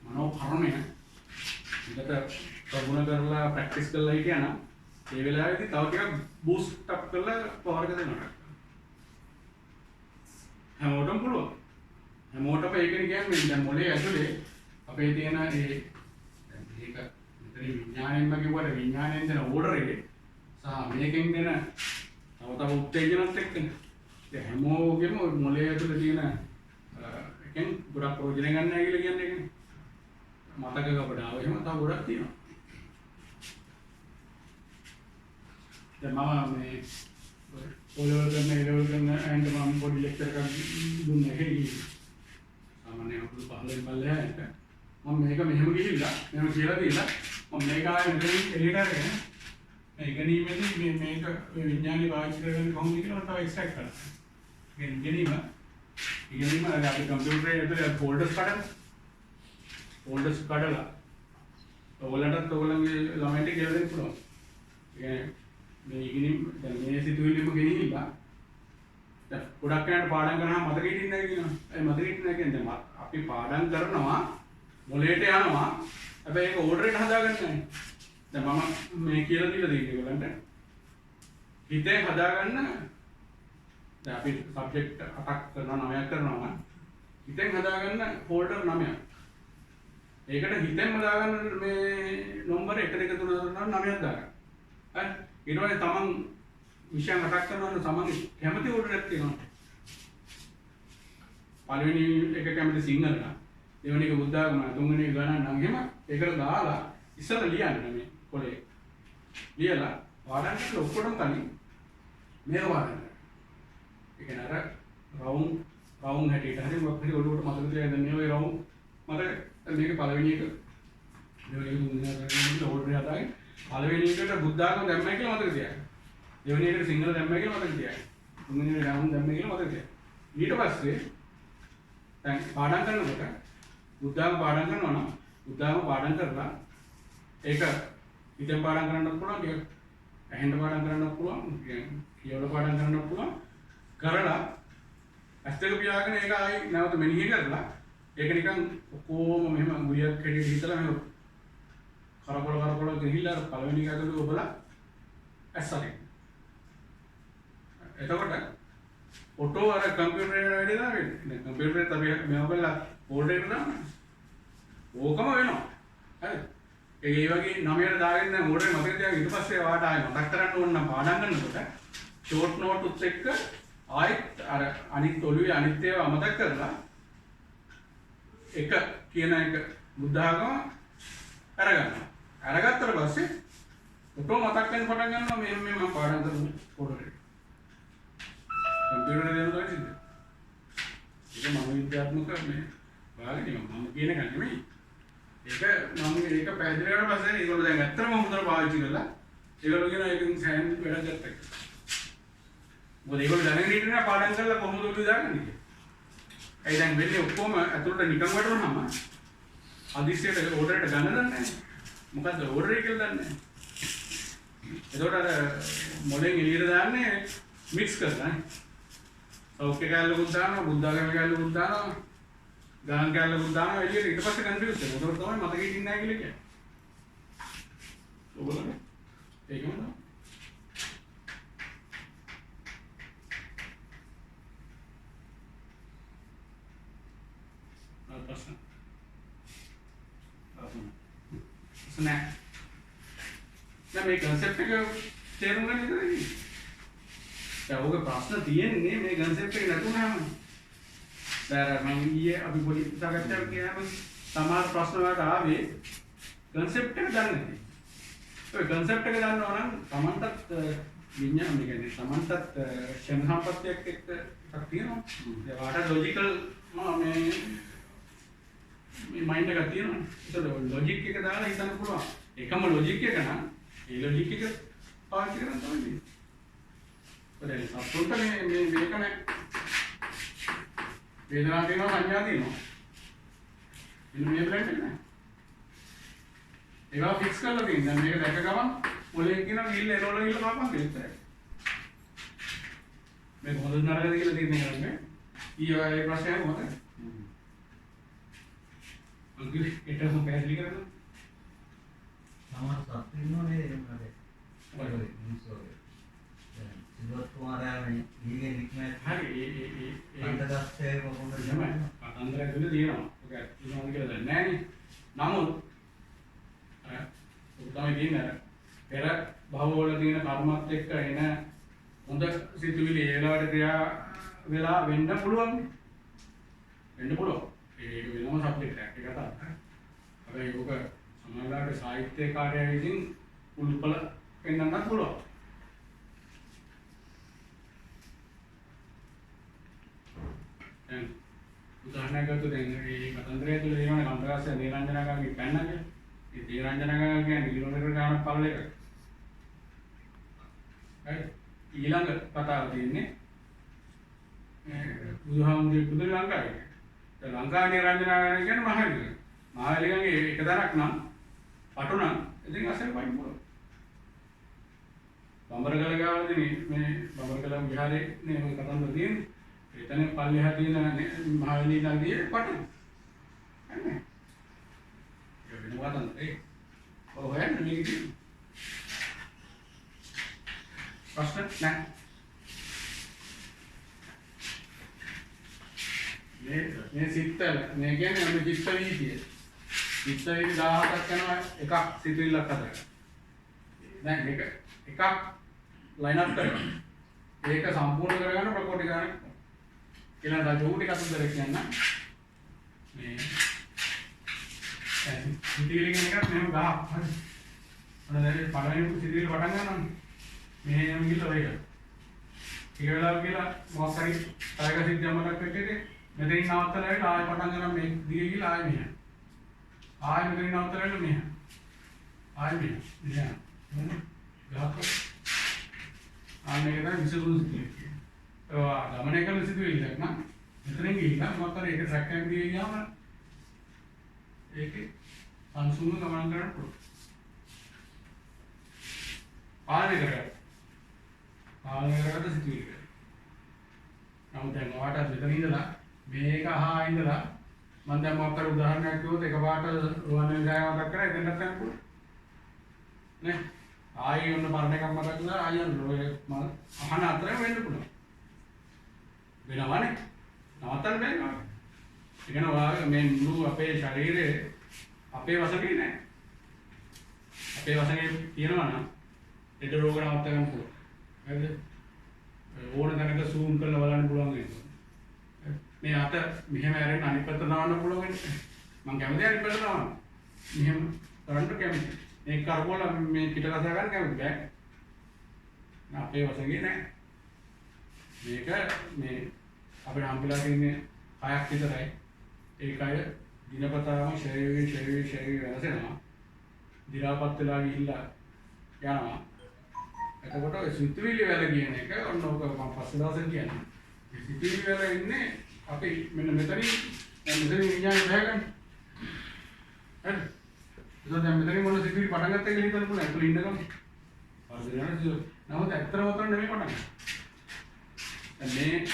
මනෝ කර්මය විකට ප්‍රගුණ කරලා ප්‍රැක්ටිස් කරලා හිටියා නම් ඒ වෙලාවේදී තව ටිකක් බූස්ට් අප් කරලා පවර් එක දෙනවා. හැමෝටම පුළුවන්. හැමෝටම ඒකනේ කියන්නේ දැන් මොලේ ඇතුලේ අපේ තියෙන ඒක මෙතන විඥාණයෙන්ම කිව්වට විඥාණයෙන් දෙන ඕඩර් එකේ සහ මේකෙන් දෙන තව උත්තේජනත් එක්කනේ. ඒ හැමෝගෙම මොලේ ඇතුලේ තියෙන එකෙන් ගොඩක් ප්‍රයෝජන ගන්නයි කියලා කියන්නේ ඒකනේ. මතක කපඩාව එහෙම තව ගොඩක් තියෙනවා. දැන් මම මේ ඔලෙවල් කරන ඇන්ඩ් මම පොඩි ලෙක්චර් එකක් දුන්නා හේයි. සාමාන්‍යයෙන් අපුඩු 15 පල්ලෙහාට මම මේක මෙහෙම ගිහිල්ලා මෙහෙම කියලා දීලා මම මේක ආයෙ මෙතනින් එළියට අරගෙන මේ ඉගෙනීමේදී මේක විඥානේ පාවිච්චි කරගන්න කොහොමද කියලා මම තව එක්ස්ට්‍රැක්ට් කරනවා. ඉගෙනීම අර අපි කම්පියුටරේ ඇතුලේ ෆෝල්ඩර්ස් කඩලා ඔයගලන්ටත් ඔයගලන්ගේ ළමයින්ට කියලා දෙන්න පුළුවන්. ඒ මේ ඉගෙනීම දැන් මේ සිතුවිලිම ගෙනිහිල්ලා දැන් ගොඩක් යන පාඩම් කරනවා මතකෙ හිටින්නේ නැහැ කියනවා. ඒ මතකෙ හිටින්නේ නැහැ කියන්නේ අපි පාඩම් කරනවා මොලේට යනවා. හැබැයි ඒක ඕඩර් එකට හදාගන්නේ නැහැ. දැන් මම මේ කියලා දීලා තියෙන්නේ ඔයගලන්ට. හිතෙන් හදාගන්න දැන් අපි සබ්ජෙක්ට් 8ක් කරනවා 9ක් කරනවා නම් හිතෙන් හදාගන්න ෆෝල්ඩර් 9ක්. ඒකට හිතෙන්ම දාගන්න මේ නම්බර 1 2 3 4 9ක් දාගන්න. හරි. ඊට පස්සේ තමන් විෂය මතක් කරනවා තමන් කැමති ඕඩර් එකක් තියෙනවා. පළවෙනි එක කැමති සිංහල නම් දෙවෙනි එක බුද්ධ ආගම තුන්වෙනි එක ගණන් නම් එහෙම ඒකට දාලා ඉස්සර ලියන්න මේ පොලේ. ලියලා පාඩම් කරලා ඔක්කොටම කලින් මේක පාඩම් කරන්න. ඒ කියන්නේ අර රවුම් හැටියට හරි මොකක් හරි ඔළුවට මතක තියාගන්න මේ ඔය රවුම් මතක මේක පළවෙනි එක දෙවෙනි එක තුන්වෙනි එක ඕඩර් එක හදාගෙන පළවෙනි එකට බුද්ධ ආගම දැම්මයි කියලා මතක තියාගන්න. දෙවෙනි එකට සිංහල දැම්මයි කියලා මතක තියාගන්න. තුන්වෙනි එකට රවුම් දැම්මයි කියලා මතක තියාගන්න. ඊට පස්සේ දැන් පාඩම් කරනකොට බුද්ධ ආගම පාඩම් කරනවා නම් බුද්ධ ආගම පාඩම් කරලා ඒක හිතෙන් පාඩම් කරන්නත් පුළුවන් ටික ඇහෙන්න පාඩම් කරන්නත් පුළුවන් කියවලා පාඩම් කරන්නත් පුළුවන් කරලා ඇස් දෙක පියාගෙන ඒක ආයි නැවත මෙනෙහි කරලා ඒක නිකන් ඔක්කොම මෙහෙම ගුලියක් හැටියට හිතලා මෙහෙම කරකොල ගිහිල්ලා පළවෙනි එක ඇතුළේ ඔබලා ඇස් අරින්න. එතකොට ඔටෝ අර කම්පියුටරේ වැඩි නෑ වෙන්නේ. කම්පියුටරේ තමයි මේව බලලා ෆෝල්ඩර් එකට දාන්න. ඕකම වෙනවා. හරි. ඒ වගේ 9ට දාගෙන ඕඩරේ මතක තියාගෙන ඊට පස්සේ වාට ආයෙ මතක් කරන්න ඕන නම් පාඩම් කරනකොට ෂෝට් නෝට්ස් එක්ක ආයෙත් අර අනිත් ඔළුවේ අනිත් ඒවා අමතක කරලා එක කියන එක බුද්ධ ආගම අරගන්නවා. අරගත්තට පස්සේ ඔටෝ මතක් වෙන පටන් ගන්නවා මේ මම පාඩම් කරමු ෆෝල්ඩරේ. කම්පියුටරේ දෙන්න තමයි. ඒක මම විද්‍යාත්මක මේ භාගනේ මම කියන එක නෙමෙයි. ඒක පැහැදිලි කරලා පස්සේ ඒගොල්ලෝ දැන් ඇත්තටම හොඳට පාවිච්චි කරලා ඒගොල්ලෝ කියන එකෙන් සෑහෙන වැඩක් ගත්තා. මොකද ඒගොල්ලෝ දැනගෙන ඉන්නේ පාඩම් කරලා කොහොමද ඔළුව දාගන්නේ කියලා. ඒ දැන් වෙන්නේ ඔක්කොම ඇතුළට නිකන් වටරනම අදිස්සියට ඕඩර් එකට ගන්න දන්නේ නැහැ. මොකද්ද ඕඩර් එක කියලා දන්නේ නැහැ. එතකොට අර මොලෙන් එළියට දාන්නේ මික්ස් කරලා නේ. සෞඛ්‍ය කැලලකුත් දානවා, බුද්ධාගම කැලලකුත් දානවා, ගාන කැලලකුත් දානවා එළියට ඊට පස්සේ කන්ෆියුස් වෙනවා. ඒකට තමයි මතකෙ ඉන්නේ නැහැ කියලා කියන්නේ. ඔයගොල්ලෝ ඒකම තමයි. ප්‍රශ්න. නෑ. දැන් මේ concept එක තේරුම් ගන්න ඉතින්. දැන් ඔගේ ප්‍රශ්න තියෙන්නේ මේ concept එක නැතුනම. දැන් මම ඊයේ අපි පොඩි සාකච්ඡාවක් ගියාම සමහර ප්‍රශ්න වලට ආවේ concept එක දන්නේ නැහැ. ඒ concept එක දන්නවා නම් Tamanටත් විඤ්ඤාණය කියන්නේ Tamanටත් ක්ෂණ සම්පත්තියක් එක්ක එකක් තියෙනවා. ඒ වාට logical මේ මයින්ඩ් එකක් තියෙනවා. ඒක ලොජික් එක දාලා හිතන්න පුළුවන්. එකම ලොජික් එක නම් ඒ ලොජික් එක පාවිච්චි කරන්න තමයි. ඔතන සතුන්ට මේක නෑ. වේදනාව තියෙනවා සංඥා තියෙනවා. ඉතින් මේ බ්ලැන්ඩ් එක නෑ. ඒවා ෆික්ස් කරලා තියෙනවා. දැන් මේක දැක ගමන් මොලේ කියන ගිල්ල එනවල ගිල්ල කපන්න දෙන්න. මේක හොඳ නරකද කියලා තියෙන්නේ නැහැ. ඊයේ ප්‍රශ්නයක් මොකද? අන්තිමට ඒකට පැහැදිලි කරන්න. සමහර සත්තු ඉන්නවනේ ඒකට. ඔය මිනිස්සු සිද්ධාර්ථ කුමාරයාගේ ඊගේ නික්මයි. හරි ඒ අන්තගතයේ කොහොමද තමයි. අතන්දරයක් දෙන්න තියෙනවා. ඔක ඉන්නවද කියලා දන්නේ නැහැ නේ. නමුත් උදාහරණ දෙන්න පෙර භවවල තියෙන කර්මත් එක්ක එන හොඳ සිතුවිලි ඒ වෙලාවට ක්‍රියා වෙලා වෙන්න පුළුවන්. වෙන්න පුළුවන්. ඒක වෙනම සබ්ජෙක්ට් එකක් ඒක තමයි. හැබැයි ඔක සමාජාගත සාහිත්‍යකාරයා විසින් උල්පල පෙන්වන්නත් පුළුවන්. දැන් උදාහරණයක් ගත්තොත් දැන් මේ කතන්දරය තුළ තියෙනවා කන්දරාසය නිරංජනාගාගේ පැන්නක. ඒ නිරංජනාගා කියන්නේ කිලෝමීටර ගානක් පළල එකක්. හරි. ඊළඟ කතාව තියෙන්නේ බුදුහාමුදුරුවෝ පුදුම ලංකාවේ. ඒ ලංකාවේ නිරංජනාගා කියන්නේ මහලිගම. මහලිගමේ එක දරක් නම් පටු නම් ඉතින් අසල් වයින් පුළුවන්. බඹරගල ගාවදී මේ බඹරගල විහාරේ නේ ඔය කතන්දර තියෙන්නේ. එතන පල්ලෙහා තියෙන මහවැලි නදියේ පටු. හරිනේ. ඒක වෙනවා තමයි. ඔය හොයන්න මේක තියෙන්නේ. ප්‍රශ්න නැහැ. මේ සිත්තල මේ කියන්නේ අපි චිත්ත වීදිය. චිත්ත වීදි 17ක් යනවා එකක් සිතුවිල්ලක් හදලා. දැන් එකක් ලයින් අප් කරනවා. ඒක සම්පූර්ණ කරගන්න ප්‍රකෝටි ගන්න. ඊළඟ රජෝටි කතන්දර කියන්න මේ සිතුවිලි කියන එකත් මෙහෙම ගහ. හරි. අන්න දැන් පළවෙනි සිතුවිලි පටන් ගන්නවා. මෙහෙම ගිහලා ඔය එක. ඊට වෙලාව කියලා මොකක් හරි කායක සිද්ධියමකට වෙන්නේ මෙතනින් නවත්තලා ඉන්න ආයෙ පටන් ගන්න මේ දිගේ ගිහලා ආයෙ මෙහෙම. ආයෙ මෙතනින් නවත්තලා ඉන්න මෙහෙම. ආයෙ මෙහෙම. මෙහෙම. ගහක. ආන්නේ තමයි විසඳුම් සිද්ධිය. ඔය ගමනේ කරන සිද්ධිය ඉන්න නම් මෙතනින් ගිහින් මොකක් හරි ඒක ට්‍රැක් එකක් දිගේ ගියාම ඒකේ සංසුන්ව ගමන් කරන්න පුළුවන්. පාලනය කරගන්න. පාලනය කරගත්ත සිතුවිලි. නමුත් දැන් ඔයාට මෙතන ඉඳලා මේක අහා ඉඳලා මම දැන් මොකක් කර උදාහරණයක් කිව්වොත් එකපාරට රුවන්වැලි ගායනාවක් කරලා එතනට යන්න පුළුවන්. නේ? ආයෙ ඔන්න පරණ එකක් මතක් කරලා ආයෙ ඔය මම අහන අතරම වෙන්න පුළුවන්. වෙනවනේ. නවත්තන්න බෑ නේද? ඒ කියන්නේ ඔයාගේ මේ මුළු අපේ ශරීරයේ අපේ වශයෙන් නෑ. අපේ වශයෙන් තියෙනවා නම් ලෙඩ රෝග නවත්ත ගන්න පුළුවන්. හරිද? ඕන තැනක zoom කරලා බලන්න පුළුවන් වෙනවා. මේ අත මෙහෙම ඇරෙන්න අනිත් පැත්ත දාන්න පුළුවන් වෙන්නේ. මම කැමති අනිත් පැත්ත දාන්න. මෙහෙම කරන්න කැමති. මේ කරකවල මේ පිට කතා ගන්න කැමති බෑ. අපේ වශයෙන් නෑ. මේක මේ අපිට හම්බෙලා තියෙන්නේ කයක් විතරයි. ඒ කය දිනපතාම ශරීරය වෙනසෙනවා. දි รา පත් වෙලා ගිහිල්ලා යනවා. එතකොට ඔය සිතුවිලි වල කියන එක ඔන්න ඔක මම පස්සේ දවසට කියන්නේ. මේ සිතුවිලි වල ඉන්නේ අපි මෙන්න මෙතනින් විඥානය බහගන්න. හරි. ඒක දැන් මෙතනින් මොන සිතුවිලි පටන් ගත්ත කියලා හිතන්න පුළුවන්. ඒතුළ ඉන්න ගමන්. හරිද? නමුත් ඇත්තම උතන නෙමෙයි පටන් ගන්න. දැන් මේ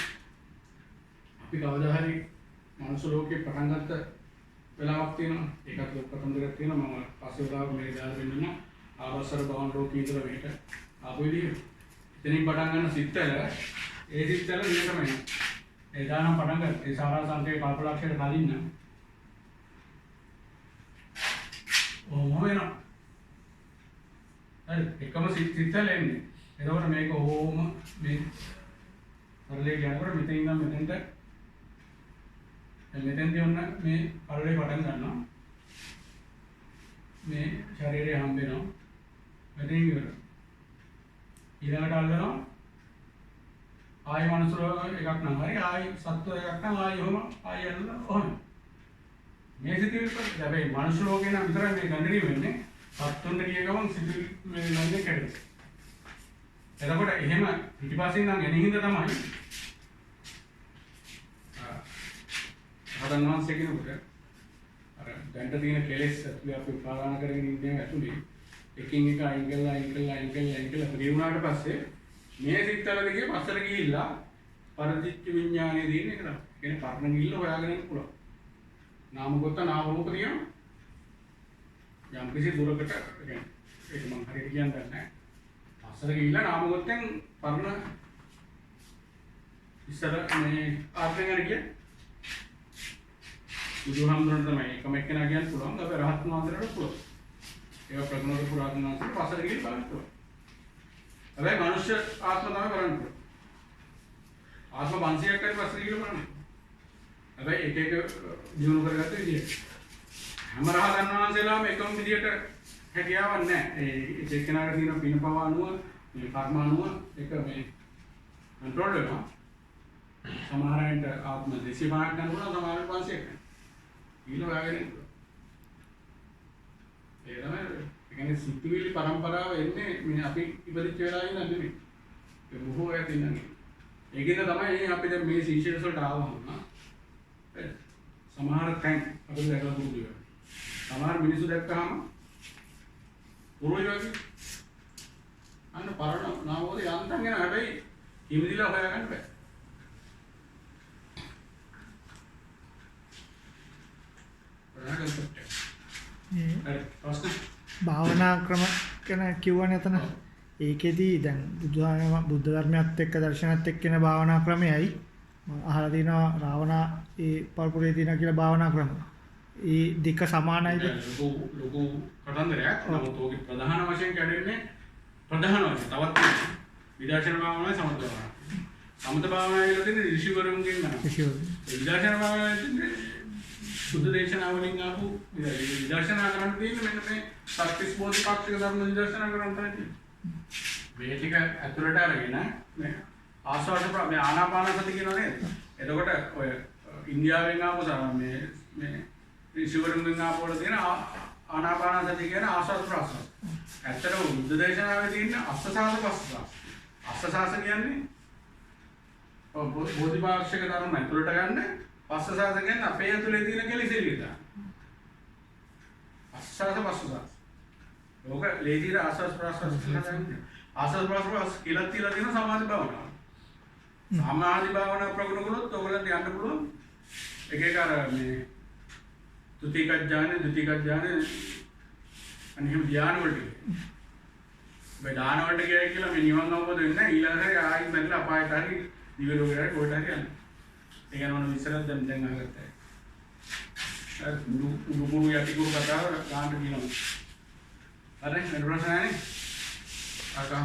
අපි කවදා හරි මනුස්ස ලෝකේ පටන් ගත්ත වෙලාවක් තියෙනවා. ඒකත් ලොකු කතන්දරයක් තියෙනවා. මම පස්සේ උදාහරණ මේක දාලා දෙන්නම්. ආවසර භවන ලෝකයේ ඉඳලා මේක ආපු විදිහ. එතනින් පටන් ගන්න සිත්තල ඒ සිත්තල මෙතනම එනවා. ඒ දානම් පටන් ගන්න. ඒ සාරා සංකේ කල්පලක්ෂයට කලින් නම් ඔහොම වෙනවා. හරි එකම සිත්තල එන්නේ. එතකොට මේක ඔහොම මේ පරිලේ යනකොට මෙතන ඉඳන් මෙතෙන්ට මෙතෙන්දී ඔන්න මේ පරිලේ පටන් ගන්නවා. මේ ශරීරය හම්බ වෙනවා. මෙතනින් ඉවර. ඊළඟට අල්ලනවා. ආයෙ මනුස්ස රෝග එකක් නම් හරි ආයෙ සත්ව එකක් නම් ආයෙ ඔහොම ආයෙ අල්ලලා ඔහොම. මේ සිතුවිලි හැබැයි මනුස්ස රෝගේ නම් විතරයි මේ ගණනීය වෙන්නේ. සත්තුන්ට ගිය ගමන් සිතුවිලි මේ ළඟේ කැඩෙනවා. එතකොට එහෙම පිටිපස්සෙන් නම් එන හින්දා තමයි හදන් වහන්සේ කෙනෙකුට අර දැන්ට තියෙන කෙලෙස් ඇතුලේ අපි පාලන කරගෙන ඉන්නේ ඇතුලේ එකින් එක අයින් කරලා පිරුණාට පස්සේ මේ සිත්තල දිගේ පස්සට ගිහිල්ලා පරිදිච්ච විඥානයේ දින එක තමයි. කියන්නේ පරණ ගිහිල්ලා හොයාගෙන යන්න පුළුවන්. නාම ගොත්ත නාම රූප තියෙනවා. යම් කිසි දුරකට කියන්නේ ඒක මම හරියට කියන්න දන්නේ නැහැ. අසර ගිහිල්ලා නාම ගොත්තෙන් පරණ ඉස්සර මේ ආර්ථික ගැන කියන්නේ බුදුහාමුදුරන් තමයි එකම එක්කෙනා කියන්න පුළුවන්. අපි රහත් වහන්සේලාට පුළුවන්. ඒක ප්‍රඥාත පුරාතන වහන්සේට පස්සට ගිහින් බලන්න පුළුවන්. හැබැයි මනුෂ්‍ය ආත්ම තමයි බලන්න පුළුවන්. ආත්ම 500ක් හරි පස්සට ගිහින් බලන්න. හැබැයි එක එක දිනු කරගත්ත විදියට. හැම රහතන් වහන්සේලාම එකම විදියට හැකියාවක් නැහැ. ඒ එක්කෙනාට තියෙන පිනපව අනුව මේ කර්ම අනුව එක මේ කන්ට්‍රෝල් වෙනවා. සමහර අයට ආත්ම 205ක් ගන්න පුළුවන්, සමහර අයට 500ක් ගන්න. ඊළඟ වගේ නේ. ඒ තමයි ඒ කියන්නේ සිතුවිලි පරම්පරාව එන්නේ මේ අපි ඉපදිච්ච වෙලාවේ ඉඳන් නෙමෙයි. ඒ බොහෝ අය ඉන්නේ. ඒකෙන් තමයි අපි දැන් මේ සීෂල්ස් වලට ආවම සමහර තැන් අපිට දැකලා පුරුදු වෙනවා. සමහර මිනිස්සු දැක්කහම උරුයි වගේ අන්න පරණ නාමවල යන්තම් යන හැබැයි හිමිදිලා හොයාගන්න බෑ. භාවනා ක්‍රම ගැන කිව්වනේ එතන. ඒකෙදී දැන් බුද්ධ ධර්මයත් එක්ක දර්ශනයත් එක්ක යන භාවනා ක්‍රමයයි අහලා තිනවා රාවණා ඒ පරපුරේ තියෙන කියලා භාවනා ක්‍රම. ඒ දෙක සමානයිද? ලොකු කතන්දරයක්. නමුත් ඕකේ ප්‍රධාන වශයෙන් කැඩෙන්නේ ප්‍රධාන වශයෙන් තවත් විදර්ශනා භාවනාවයි සමථ භාවනාවයි. සමථ භාවනාවයි කියලා තියෙන්නේ ඍෂිවරුන්ගෙන් ගන්න. විදර්ශනා භාවනාවයි තියෙන්නේ සුද්ධ දේශනාවලින් ආපු විදර්ශනා කරන්න තියෙන්නේ මෙන්න මේ සත්‍විස් බෝධිපාක්ෂික ධර්ම විදර්ශනා කරන්න තමයි. මේ ටික ඇතුළට අරගෙන මේ ආස්වාද මේ ආනාපාන සති කියනවා නේද? එතකොට ඔය ඉන්දියාවෙන් ආපු මේ ඍෂිවරුන්ගෙන් ආපු වල තියෙන ආනාපාන සති කියන ආස්වාද ප්‍රාස්වාද. ඇත්තටම බුද්ධ දේශනාවේ තියෙන අස්සසාස පස්සසාස. අස්සසාස කියන්නේ බෝධිපාක්ෂික ධර්ම ඇතුළට ගන්න, පස්සසාස කියන්නේ අපේ ඇතුලේ තියෙන කෙලෙසිලි දාන. අස්සසාස පස්සසාස. ඕක ලේසියට ආස්වාද ප්‍රාස්වාද කරනවා. ආස්වාද ප්‍රාස්වාද කියලා තියලා තියෙන සමාධි භාවනාව. සමාධි භාවනා ප්‍රගුණ කළොත් ඔයගලන්ට යන්න පුළුවන්. එක එක අර මේ තුතික ඥාන, ද්විතික ඥාන අනිහිම ධ්‍යාන වලට. මේ දාන වලට ගියයි කියලා මේ නිවන් අවබෝධ වෙන්නේ නැහැ. ඊළඟට ආයි මැරලා අපායට හරි දිව්‍ය ලෝකයට කොහෙට හරි යනවා. ඒ කියන්නේ මොන විශ්සරද දැන් අහගත්තා. අර මුරු යටි කුරු කතාව ගන්න කියනවා. හරි නේද ප්‍රශ්නනේ? අකා